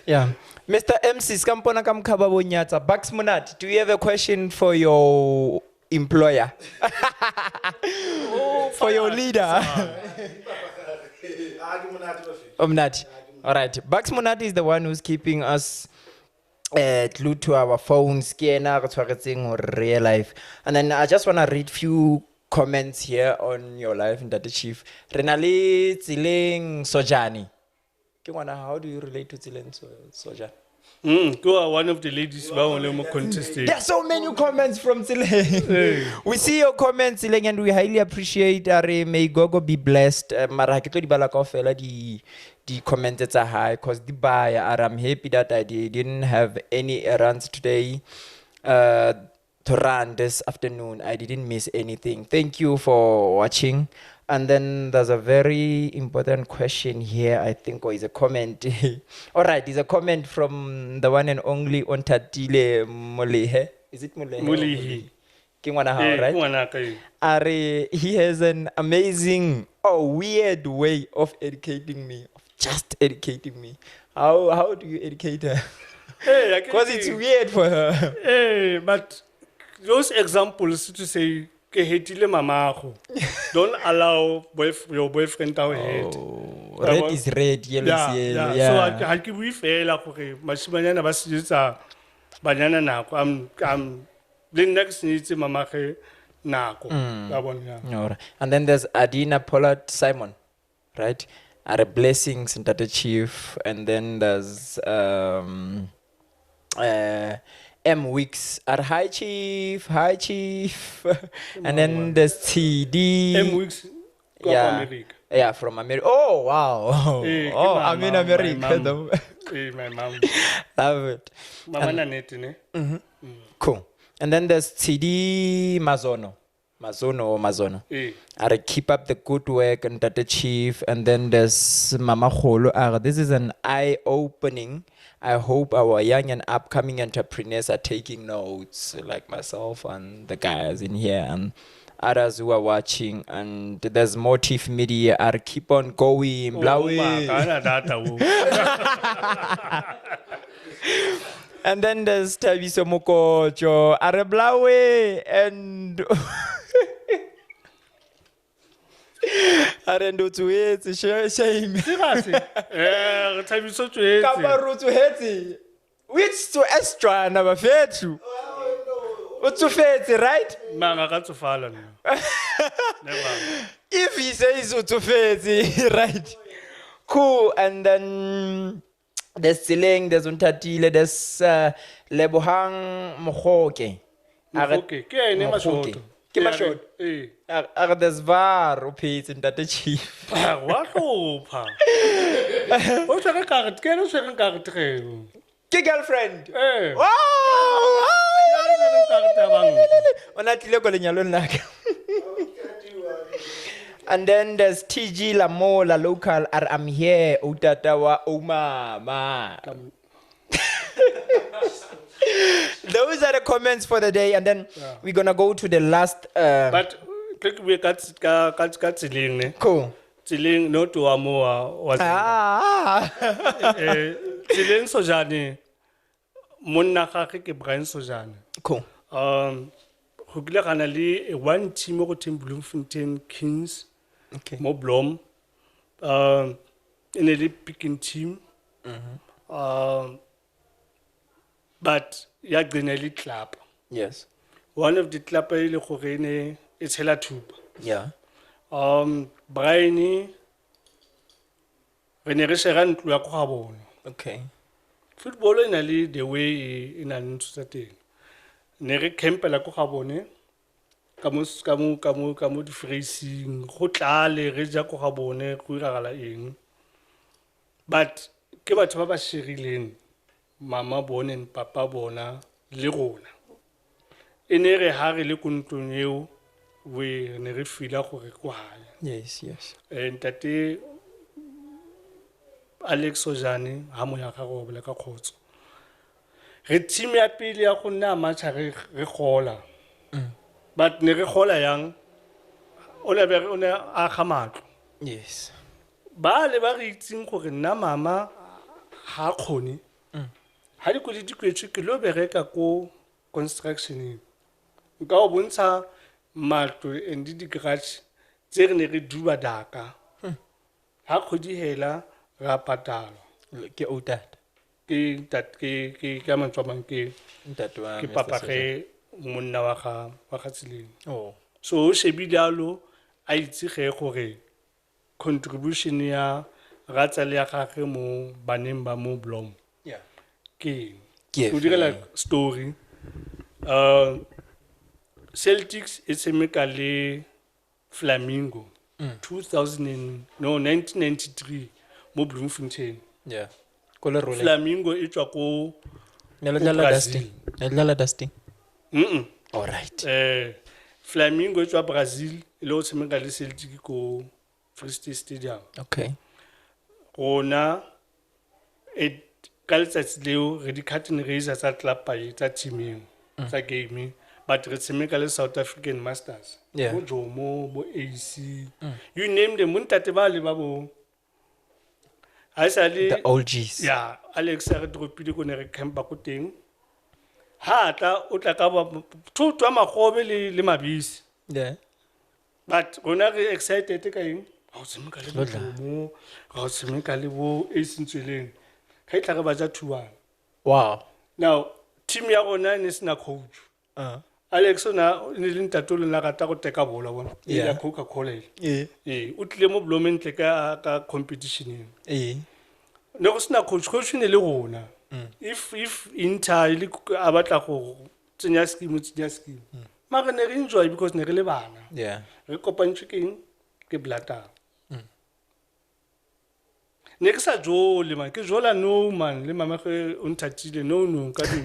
Yeah. Mr. MC Skampona Kamkhaba Bonyatsa, Bucks Munat, do you have a question for your employer? For your leader? Munat. All right. Bucks Munat is the one who's keeping us glued to our phones, real life. And then I just want to read few comments here on your life, Ndate Chief. Renali Tsileng Sojani. How do you relate to Tsileng Sojani? Go are one of the ladies ba only mo contested. There are so many comments from Tsileng. We see your comments, Tsileng, and we highly appreciate. May Gogo be blessed. Mara ke tlo di bala kaofela di comments tsa high because the buyer. I'm happy that I didn't have any errands today to run this afternoon. I didn't miss anything. Thank you for watching. And then there's a very important question here, I think, or is a comment. All right, it's a comment from the one and only Ontatile Molehe. Is it Molehe? Molehe. Right? He has an amazing, weird way of educating me, of just educating me. How do you educate her? Because it's weird for her. Hey, but those examples to say, don't allow your boyfriend to hate. Red is red, yellow is yellow. Yeah. So I can we fail like Mashimana Basita banana nako. I'm the next needs mama nako. All right. And then there's Adina Pollard Simon, right? Are blessings and Tata Chief, and then there's M Weeks. Are hi Chief, and then there's TD. M Weeks go Yeah. America. Yeah, from America. Oh wow! Eh, Oh, ke I'm in mama, my America mom. though. My mom. Love it. Mama Nanette, ne? Cool. And then there's TD Mazono. Are keep up the good work and Tata Chief. And then there's Mama Kholo. This is an eye-opening. I hope our young and upcoming entrepreneurs are taking notes, like myself and the guys in here and others who are watching. And there's Motif Media. Are keep on going. Blawe. And then there's Tabiso Mokocho, Areblawe, and Arendo to it, shame. Kabaru to Hetty. Which to extra and never fair to. What's to fair, right? Manga ka tsofala nna. Never. If he says to fair, right? Cool, and then. There's Tsileng, there's Untatile, there's Lebohang Mohoke. Okay, ke ene mashoto. Ke mashoto. Eh. There's VAR, Upis, and Tata Chief. Wa hlopha. O tsaka karete, ke ene o tshwereng karete geo. Ke girlfriend. Eh. Wow! Karete ya banka. Ona tlile ko lenyalong la ka. And then there's TG Lamola local. I'm here. Utatawa Mama. Those are the comments for the day, and then we're gonna go to the last. But we got Tsileng ne. Cool. Tsileng no to amoa wa. Tsileng Sojane. Monna gagwe ke Brian Sojane. Cool. Go kile gana le one team go team Bloemfontein Kings. Okay. Mo Blom. In a picking team. But ya grenelli club. Yes. One of the club ile go rene it's Hela Tuba. Yeah. Brian rene re shera ntlo ya go ga bona. Okay. Football ina le the way ina ntse teng. Ne re campela go ga bone. Ka mo di phrasing go tlale re ja go ga bone go iragala eng. But ke batho ba ba shirileng mama bone and papa bona le rona. Ene re ha re le kuntlong eo we ne re fila gore go haya. Yes. Yes. Ntate Alex Sojane ha mo ya ga go bela ka khotso. Re team ya pele ya go nna matcha re gola. But ne re gola yang o le be o ne a ga matlo. Yes. Ba le ba re itsing gore nna mama ha khone. Ha di go di kwetse ke lo bereka ko construction. Nka o bontsha matlo and di garage tse re ne re duba daka. Ha khodi hela ra patala. Ke otat. Ke ka mantswamang ke Ntatwa. ke papa ge monna wa ga Tsileng. Oh. So o shebile alo a itse ge gore contribution ya ratsa le ya gagwe mo baneng ba mo Blom Yeah. ke Ke go direla story. Celtics e tshameka le Flamingo 1993 mo Bloemfontein. Yeah. Kole role. Flamingo e tswa ko Nelodlala Brazil. dusting. Nelodlala dusting. All right. Flamingo e tswa Brazil e le o tshameka le Celtic ko Free State Stadium. Okay. Rona ka letsatsi leo re di curtain raiser tsa club pa tsa teaming tsa gaming but re tshameka le South African Masters. Yeah. Bo Jomo, bo AC. You name them, montate ba le ba bo. The OGs. Yeah, Alex a re dropile ko ne re campa ko teng. Ha tla o tla ka ba thuto magobe le mabisi. Yeah. But rona re excited ka eng? Ha o tshameka le bo Jomo, ha o tshameka le bo AC Ntsweleng. Ga itla re ba ja 2-1. Wow. Now, team ya rona ne sena coach. Alex ona ne le ntatolo la rata go teka bola bona Yeah. ya Coca-Cola Yeah. o tlile mo Bloemfontein ka competition Eh. ne go sena coach ne le rona if Inter ile a batla go tsenya scheme mara ne re enjoy because ne re le bana Yeah. re kopantse ke blata ne ke sa jole man ke jola no man le mama ge o nthatile no ka di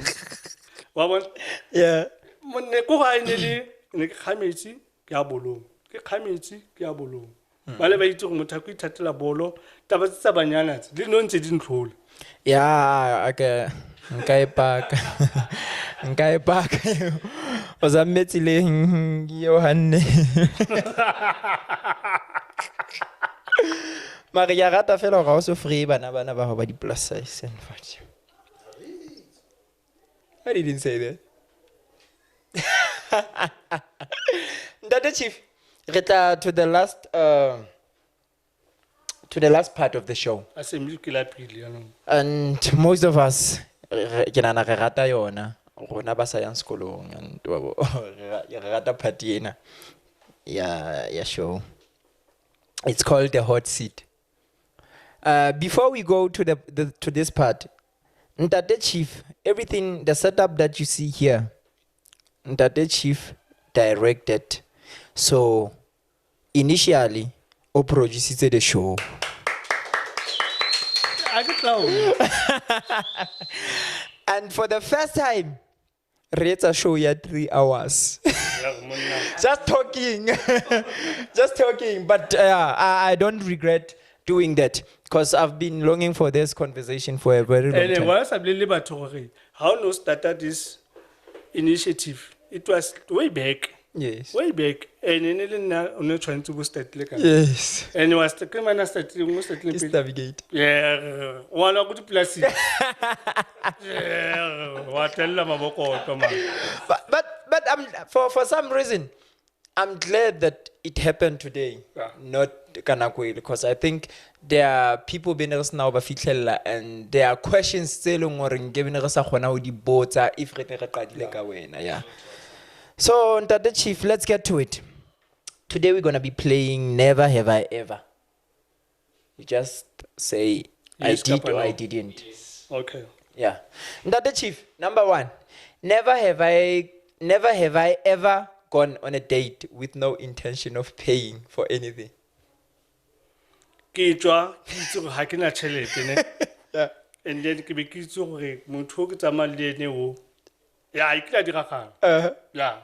wa bona Yeah. ne ko ga ne ke khametsi ke a bolong ke khametsi ke a bolong ba le ba itse go motho go ithatela bolo taba tsa banyana le no ntse di ntlhola Yeah, okay. Nka e paka. O za metsileng Johanne. Mara ya rata fela ga o so free bana ba ho ba di plus size and what. I didn't say that. Ntate Chief, re tla to the last part of the show. a se mi ke la pile ya no And most of us, ke nana re rata yona, rona ba sa yang sekolong, and re rata party ena ya show. It's called the hot seat. Before we go to to this part, Ntate Chief, everything, the setup that you see here, Ntate Chief directed. So initially, o produced the show. a ke tla And for the first time, rates a show ya 3 hours. Just talking. Just talking. But I don't regret doing that because I've been longing for this conversation for a very long and time. wa sa le batho gore how no started this initiative it was way back Yes. and ne le nna o ne tshwantse bo start le ka Yes. and was the criminal start mo start le Just pele navigate. yeah wala go dipolasi yeah wa tella maboko to man But for some reason, I'm glad that it happened today, Yeah. not Kanakwele, because I think there are people being now and there are questions still on giving us a bota if yeah. So Ntate Chief, let's get to it. Today we're gonna be playing Never Have I Ever. You just say Yes, I did Kapa, or I no. didn't. okay Yeah. Ntate Chief, number 1. Never have I ever gone on a date with no intention of paying for anything. ke tswa ke itse go ha ke na tšhelete ne Yeah. and then ke be ke itse gore motho o ke tsamaya le ene o ya ke la dira gang yeah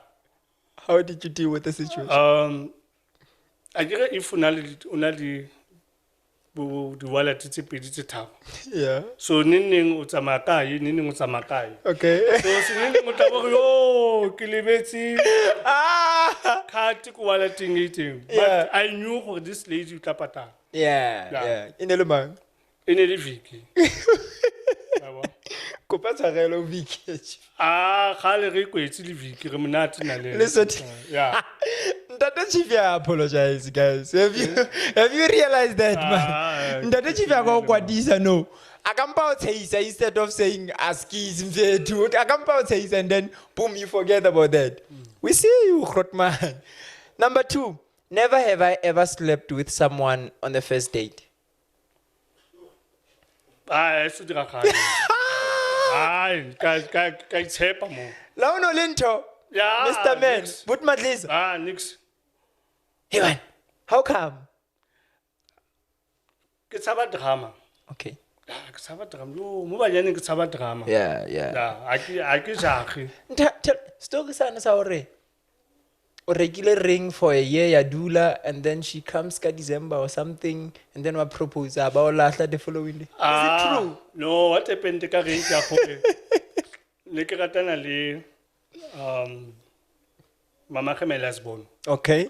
How did you deal with the situation? I dire if o na le di-wallet tse pedi tse tharo Yeah. so neng o tsamaya kae neng o tsamaya kae Okay. so seneng o tla bo re yo ke lebetse card ko walleteng e teng Yeah. but I knew gore this lady o tla patala Yeah. Yeah. Yeah. Inelumang. e ne le viki Ya bona? Kopa tshwarelo Vicky. gale re kwetse le viki re monate na le Listen. yeah Ntate Chief, I apologize, guys. Have you realized that, man? Ntate Chief, I go kwadisa no. Akampa utayisa instead of saying askis mfethu. Akampa utayisa and then boom, you forget about that. We see you, Grotman. Number 2, never have I ever slept with someone on the first date. se dira gale ka itshepa mo La uno linto, Yeah, Mr. Man, nix. put my list. Nix. Hey man, how come? Ke tshaba drama. Okay. Ke tshaba drama. Yo, mo banyane ke tshaba drama. Yeah. A ke jage. Story sana sa ore. O rekile ring for a year ya dula and then she comes ka December or something and then wa propose ba o lahla the following day. Is it true? No, what happened ka re ka gore. Le ke ratana le Mama Khemela's born. Okay.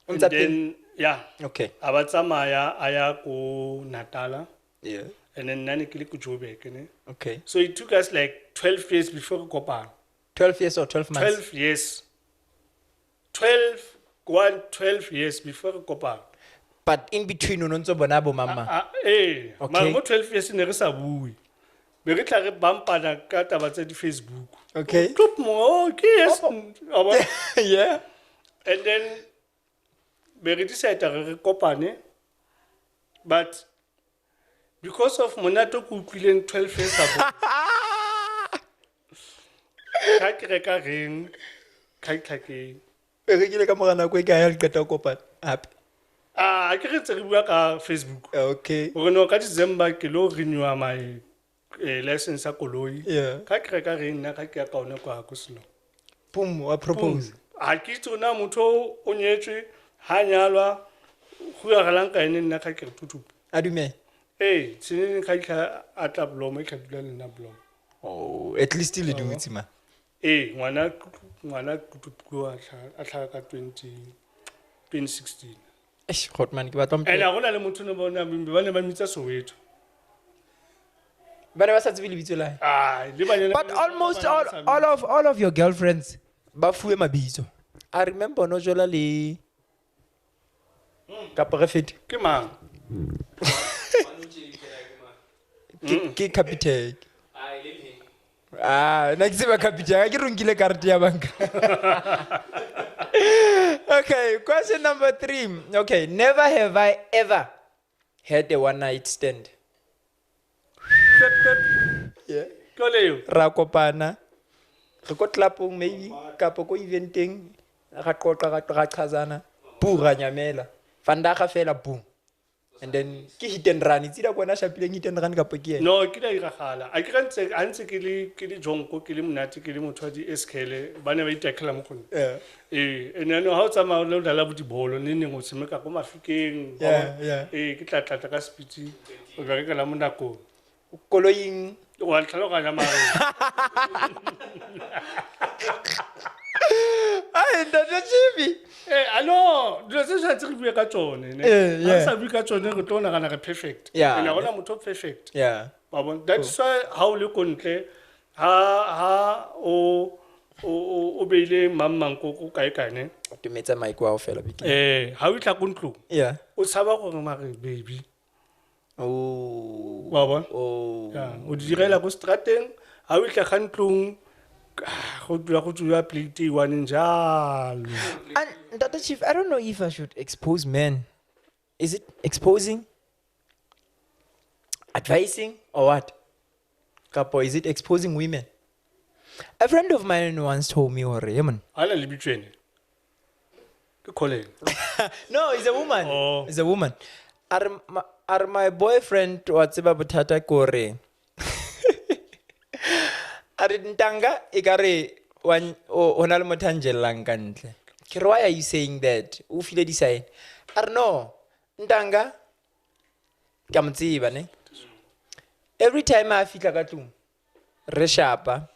And then yeah, Okay. aba tsamaya aya ko Natala Yeah. and then nani ke le ko Joburg ne. Okay. So it took us like 12 years before we kopana. 12 years or 12 months? 12 years. 12 years before we kopana. But in between unontso bona bo mama. Okay. Okay. Mara mo 12 years ne re sa bui. Be re tla re bampana ka taba tsa di Facebook. Okay. Klop mo, okay, yes. Wa bona? Yeah. And then we decided to kopane, but because of monato ko utlwileng 12 years ago, ka ke reka ring, ka itlhakeng. E rekile ka mora nako e kae ha le qeta ho kopana hape? Ah, ke re tse re bua ka Facebook. Okay. Gore no ka December ke lo renew my license ya koloi. Yeah. Ka ke reka ring na ka ke ya kaone kwa go selo. Boom, wa propose. A ke itse na motho o nyetswe ha nyalwa go ya galang ka ene nna ka ke re tutu. A dumela. Eh, tsene ka itlha a tla bloma ka dula le na bloma. Oh, at least le dutse man. Eh, ngwana tutu a tlha ka 2016. Eish, Godman, ke batla And a gona le motho ne bona ba ne ba mitsa Soweto. Ba ne ba sa tsebe lebitso la hae. Ah, le banyana. But almost all of your girlfriends ba fuwe mabitso. I remember no jola le ka prefect Ke mang? ke captain. I live here. Ah, na ke tseba captain, ke ronkile karete ya banka. Okay, question number 3. Okay, never have I ever had a one night stand. Yeah. Ke leo. Ra kopana. Re ko tlapong maybe kapo ko eventeng ga qoqa ga chazana. Pura nyamela. Fanda ga fela boom. And then ke hit and run. Itse da bona shapileng hit and run kapo ke ena. No, ke la iragala. A ke rantse ke le jonko ke le monate ke le motho wa di SKL ba ne ba itekela mo gone. Yeah. Eh, ene no ha o tsama le dala bo dibolo ne neng o tsemeka go mafikeng. Yeah. Eh, ke tla ka spiti. O ba ke la mo nako. Koloing Wa tlhaloganya mare. ai ntate Chibi. Eh, alo, dilo tse tshwantse re bue ka tsone ne. Yeah. Ha sa bue ka tsone re tlo nagana re perfect. Yeah. Ene gona motho perfect. Yeah. Ba bona that's why ha o le kontle ha o beile mamang ko kae kae ne. Tumetsa mic wa o fela biki. Ha o itla ko ntlo Yeah. o tshaba gore mare baby Oh. wa bona Oh. ya o di direla go strateng ha o itla ga ntlong go dula go tswa plate e one njalo. And Dr. Chief, I don't know if I should expose men. Is it exposing? Advising or what? Kapo, is it exposing women? A friend of mine once told me, "Oh, Raymond." Ala le bitšwene ke kholeng. No, he's a woman. Oh. He's a woman. Are my boyfriend watseba bothata kore? Are ntanga ikare wan ona le motho anjelang ka ntle. Ke re, why are you saying that? O file di sign. Are no, ntanga ka mtsiba ne. Every time I fitla ka tlung re shapa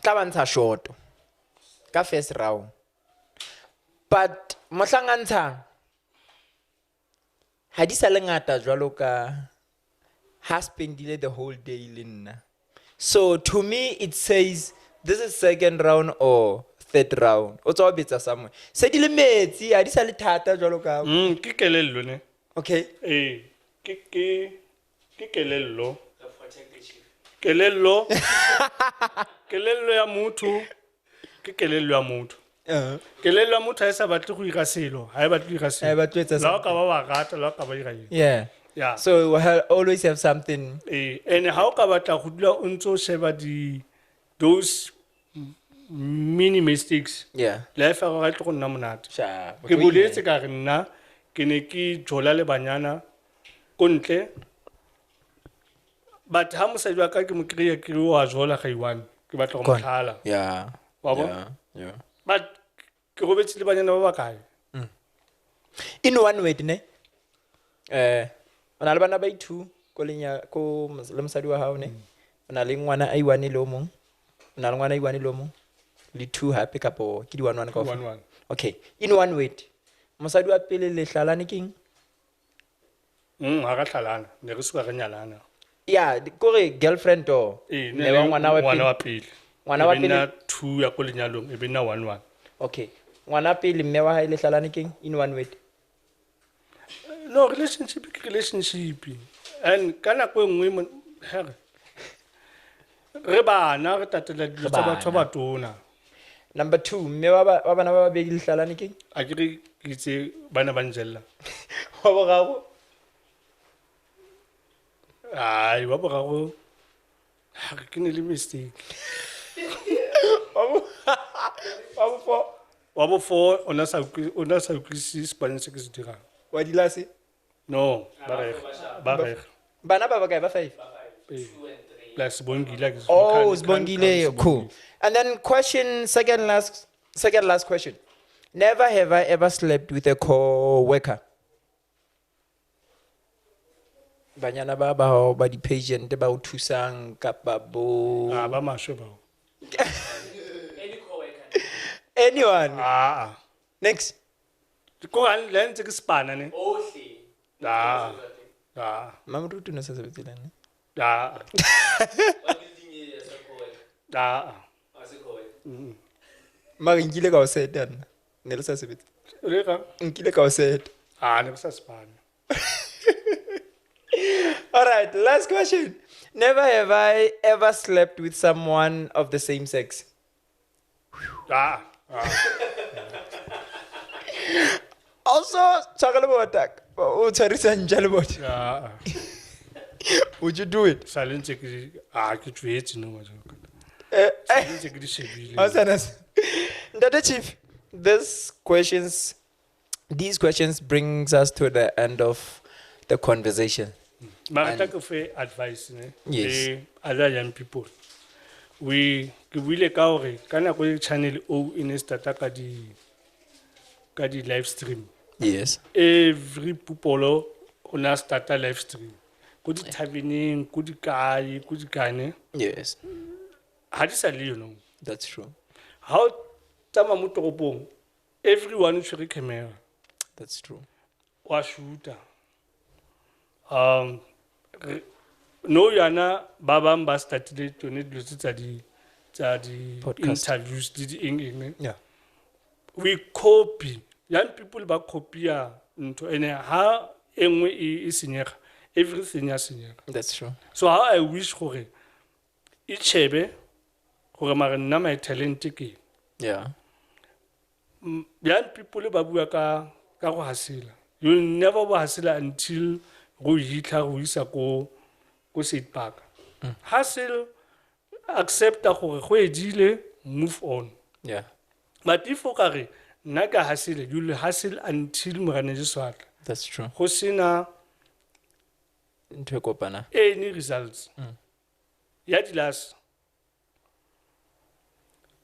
tla bantsha short ka first round. But mohlangantshang ha di sa le ngata jwalo ka ha spendile the whole day le nna. So to me it says this is second round or third round. O tswa betsa somewhere. Se di le metsi ha di sa le thata jwalo ka. Ke kelello ne. Okay. Eh, ke kelello. Protect the chief. Kelello. Kelello ya motho. Ke kelello ya motho. Kelello ya motho ha e sa batle go ira selo, ha e batle go ira selo. Ha e batle ho etsa La o ka ba wa rata, la o ka ba ira eng. Yeah. Yeah. So we'll always have something. And ha o ka batla go dula o ntse o sheba those mini mistakes. Yeah. Life ya go ga tlo go nna monate. Sharp. Ke boletse ka re nna ke ne ke jola le banyana ko ntle. But ha mosadi wa ka ke mo kreya ke o a jola ga iwane ke batla go mothala. Yeah. Wa bona? Yeah. But ke go betse le banyana ba ba kae. In one way, ne? Ona le bana ba ithu ko lenya ko le mosadi wa hao ne. Ona le ngwana a iwane le o mong. Ona le ngwana a iwane le o mong. Le two happy kapo ke di one ka ofela. 1-1. Okay. In one way. Mosadi wa pele le hlalane keng? Ha ra tlhalana, ne re suka re nyalana. Yeah, kore girlfriend or Ne wa ngwana wa pele. wa pele. Ngwana wa E be nna pele. 2 ya ko lenyalong, e be nna 1-1. Okay. Ngwana pele mme wa hae le hlalane keng in one way. No, relationship ke relationship. And kana ko nngwe here. re bana re tatela dilo tsa batho ba bana. batona Number 2, mme wa bana ba babedi lehlalane keng? a ke re ke itse bana ba njella Wa boraro? ai wa boraro ke ne le mistake Wa bo 4? wa bo 4 ona sa utlwisise Spanish ke se dirang Wa dilase? no ba reg Bana ba bakae ba 5? 2 and 3. plus bongile Oh, Sbongile, cool. And then second last question. Never have I ever slept with a co-worker. Banyana ba bao ba di patient ba o thusang kapa bo ba maswe bao Any co-worker. anyone. Next. ko an le ntse ke spana ne Ohle. Mamrutu no sa sebetselane. What building is a co-worker? As a co-worker. Mara nkile ka o set yana. Ne le sa sebetse. re ka Nkile ka o set. ne ke sa spana All right, last question. Never have I ever slept with someone of the same sex. Also, chakala botak. O tshwarisa njalo bot. Would you do it? sa le ntse ke tswetse no matso Eh, ntse ke di shebile Asanas. Dada Chief, these questions brings us to the end of the conversation. mara ta ke fe advice ne Yes. le other young people ke buile ka hore ka nako e channel o ine starta ka di live stream Yes. every people ona starta live stream ko di thabeneng ko di kae ko di kane Yes. ha di sa le you know That's true. ha o tsamaya mo toropong everyone o tshwere camera That's true. wa shooter no yana ba bang ba startile tsone dilo tse tsa di Podcast. interviews le di eng Yeah. we copy young people ba copya ntho ene ha engwe e senyega everything ya senyega That's true. so how I wish gore e chebe gore mara nna my talent ke Yeah. young people ba bua ka go hasela you'll never go hasela until go hitla go isa ko State Park hustle accept gore go edile move on Yeah. but if o ka re nna ka hustle you'll hustle until morane swatla That's true. go sena Into kopana. any results ya dilas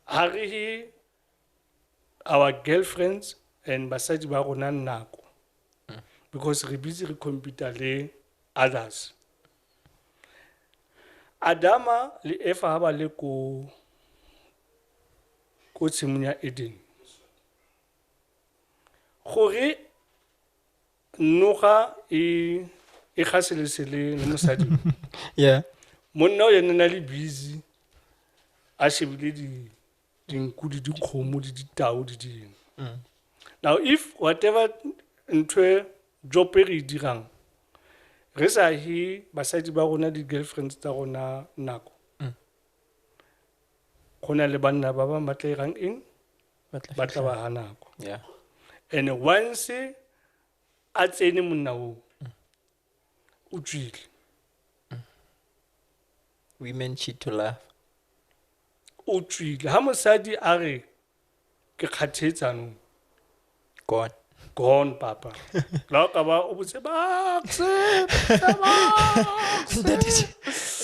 harihi our girlfriends and basadi ba rona nako because re busy re computer le others Adama le Eva ha ba le ko tshimong ya Eden gore noga e gaselesele le mosadi Yeah. monna o yena na le busy a shebile dinku di dikgomo di ditao di ding now if whatever ntwe job e re e dirang re sa he basadi ba rona di girlfriends tsa rona nako go na le banna ba bang ba tla irang eng ba tla ba ha nako Yeah. and once a tsene monna o o tswile Women cheat to laugh. o tswile ha mosadi a re ke kgathetsano Gone. gone papa la ka ba o botse ba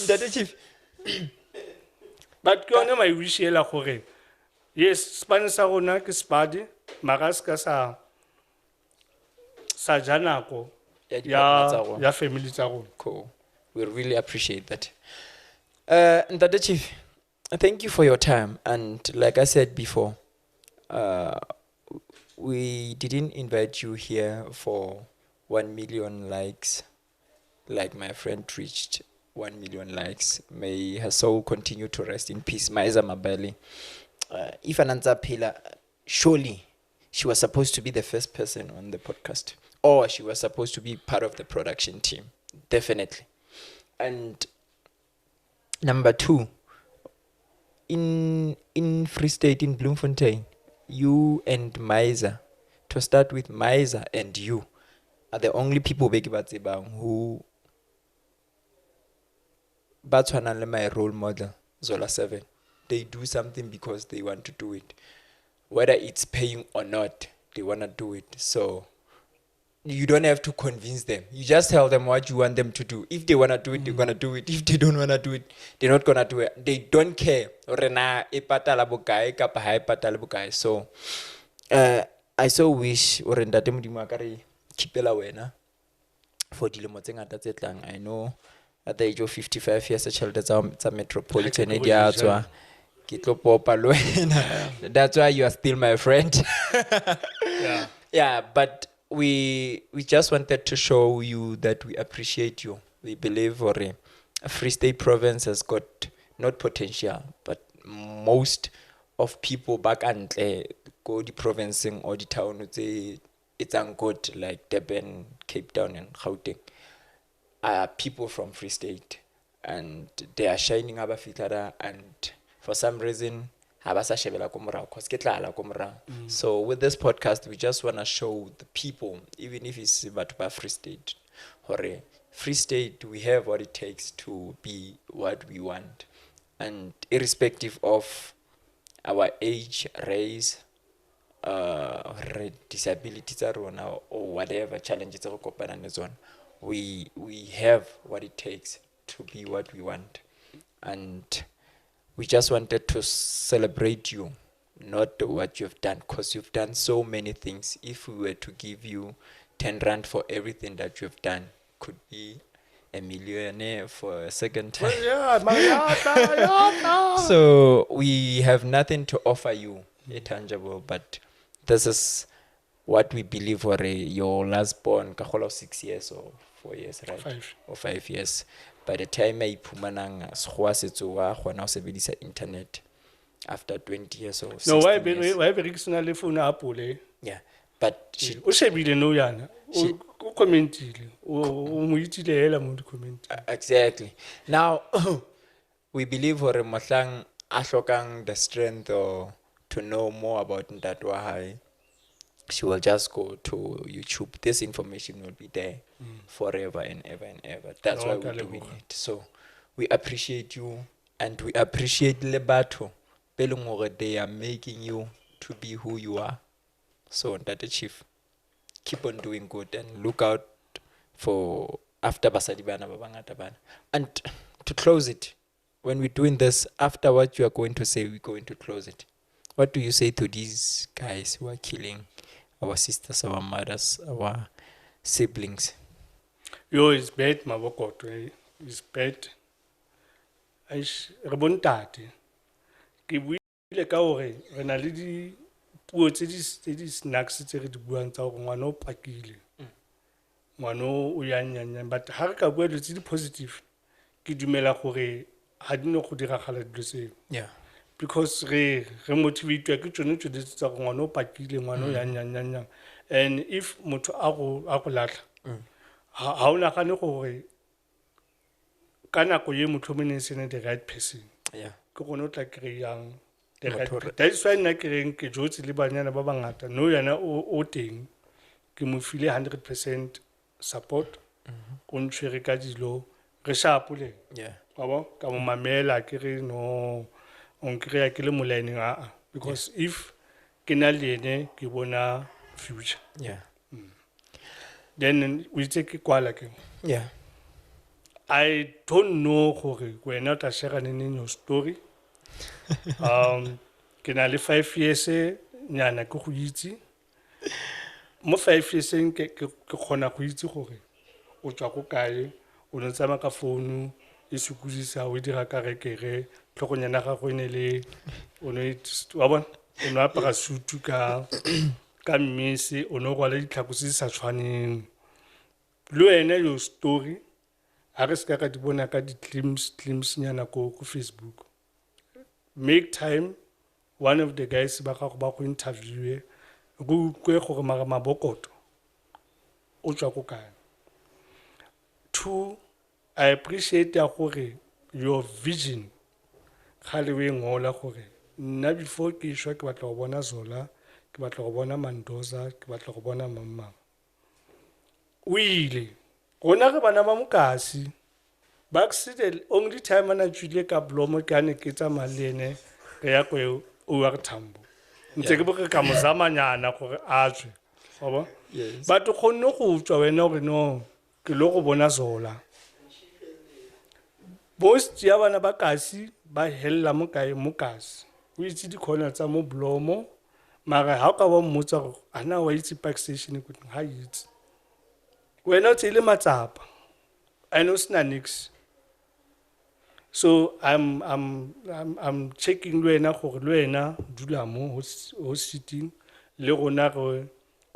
Dada Chief. but ke yone my wish ela gore yes Spanish sa rona ke spadi mara se ka sa janako Ya di-partner tsa rona. ya family tsa rona Cool. We really appreciate that. Dada Chief, thank you for your time. And like I said before, we didn't invite you here for 1 million likes, like my friend reached 1 million likes. May her soul continue to rest in peace. Maiza Mabali. If Ananza Pila, surely she was supposed to be the first person on the podcast, or she was supposed to be part of the production team. Definitely. And number 2, in Free State, in Bloemfontein, you and Maiza, to start with, Maiza and you are the only people who ba tshwanang le my role model, Zola 7. They do something because they want to do it. Whether it's paying or not, they want to do it. So you don't have to convince them. You just tell them what you want them to do. If they want to do it, they're going to do it. If they don't want to do it, they're not going to do it. They don't care. So I so wish for dilemo tse ngata tse tlang. I know at the age of 55 years, a child that's a metropolitan area. That's why you are still my friend. Yeah, but we just wanted to show you that we appreciate you. We believe a Free State province has got not potential, but most of people back and go the province or the town it's good, like Durban, Cape Town, and Gauteng, are people from Free State, and they are shining up and for some reason so with this podcast we just want to show the people, even if it's about Free State, Free State, we have what it takes to be what we want, and irrespective of our age, race, disabilities or whatever challenges we have what it takes to be what we want. And we just wanted to celebrate you, not what you've done, because you've done so many things. If we were to give you 10 rand for everything that you've done, could be a millionaire for a second time. So we have nothing to offer you tangible, but this is what we believe for your last born, 6 years or 4 years, right? 5. Or 5 years. By the time I pumanang sebedisa internet after 20 years or 16 No, why years. personally phone Apple? Yeah, but she, O shebile no yana. O commentile. O mo itile hela mo di comment. exactly. Now we believe for mohlang a hlokang the strength or to know more about Ntatwa High, she will just go to YouTube. This information will be there forever and ever and ever. That's why we're doing it. So we appreciate you, and we appreciate Lebato. They are making you to be who you are. So Ntate Chief, keep on doing good and look out for after Basadi Bana Babangata Bana. And to close it, when we're doing this, after what you are going to say, we're going to close it. What do you say to these guys who are killing our sisters, our mothers, our siblings? Yo, it's bad, Mabokoto. It's bad. Re bontate. Ke buile ka hore re na le di puo tse di snacks tse re di buang tsa hore ngwana o pakile. Ngwana o ya nyanya, but ha re ka bua le tse di positive, ke dumela gore ha di no go diragala dilo tseo. Yeah. Because re motivate ke tsone tse tsa go ngwana o pakile, ngwana o ya nyanya. And if motho a go latla ha o nagane gore ka nako ye motho mene sene the right person. Yeah. Ke gone o tla kreyang the right. That's why nna ke reng ke jotse le banyana ba bangata no yana o teng ke mo file 100% support o ntshwere ka dilo re shapole. Yeah. Ba ka mo mamela ke re no on kreya ke le molening because if ke na le ene ke bona future. Yeah. Then we take kwala ke. Yeah. I don't know gore wena ta share neng your story. Ke na le 5 years nyana ke go itse. Mo 5 years ke khona go itse gore o tswa go kae, o no tsama ka phone e sukudisa o dira ka rekere tlhogonyana ga go ene le o no wa bona o no apara sutu ka mmese o no rwala ditlhako se sa tshwaneng. Lo ene your story a re ska ka di bona ka di clips nyana ko Facebook. Make time, one of the guys ba ga go interview go kwe gore Mabokoto o tswa go kae. 2, I appreciate your vision kgale o e ngola gore nna before ke šwa ke batla go bona Zola, ke batla go bona Mandoza, ke batla go bona Mamang. O ile gona ge bana ba mokasi ba the only time ana tswile ka Blomo ke ane ke tsamaya le ene ge ya ko OR Tambo ntse ke bo ke ka mo zamanyana gore a tswe wa bona. Yes. But o kgonne go tswa wena gore no ke lo go bona Zola. Most ya bana ba kasi ba hella mo kae mo kasi o itse di corner tsa mo Blomo mara ha o ka ba mmotsa gore ana wa itse Park Station go ha itse wena o tsile matsapa I know sna nix. So I'm checking le wena gore le wena dula mo ho sitting le rona go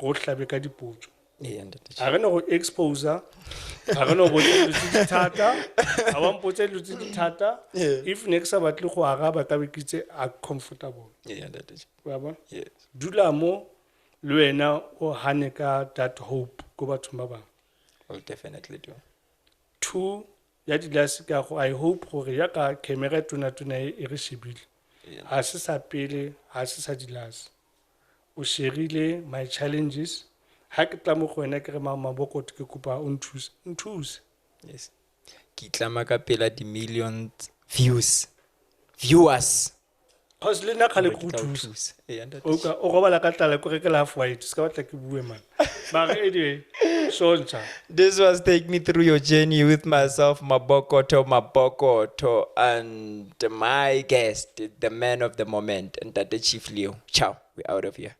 hlabe ka dipotso. Yeah, ntate. A re no go exposer a re no botse le dithata a ba mpotse le dithata if next batle go araba ka bekitse a comfortable Yeah, ntate. wa bona. Yes. Dula mo le wena o hane ka that hope go batho ba bang. I'll definitely do. 2 ya di last ka go I hope gore ya ka camera tuna e re shebile Yeah. ha se sa pele ha se sa di last o sherile my challenges ha ke tla mo go wena ke re maboko ke kopa o nthuse. Yes. Ke itlama ka pela di millions viewers. Cause le nna khale Gore go ke tla o thusa thusa. Yeah, ntate. o ka o robala ka tlala ko rekela half white ska batla ke bue man mara anyway sontsha. This was Take Me Through Your Journey with myself, Mabokoto, and my guest, the man of the moment, and Tate Chief Leo. Ciao. We're out of here.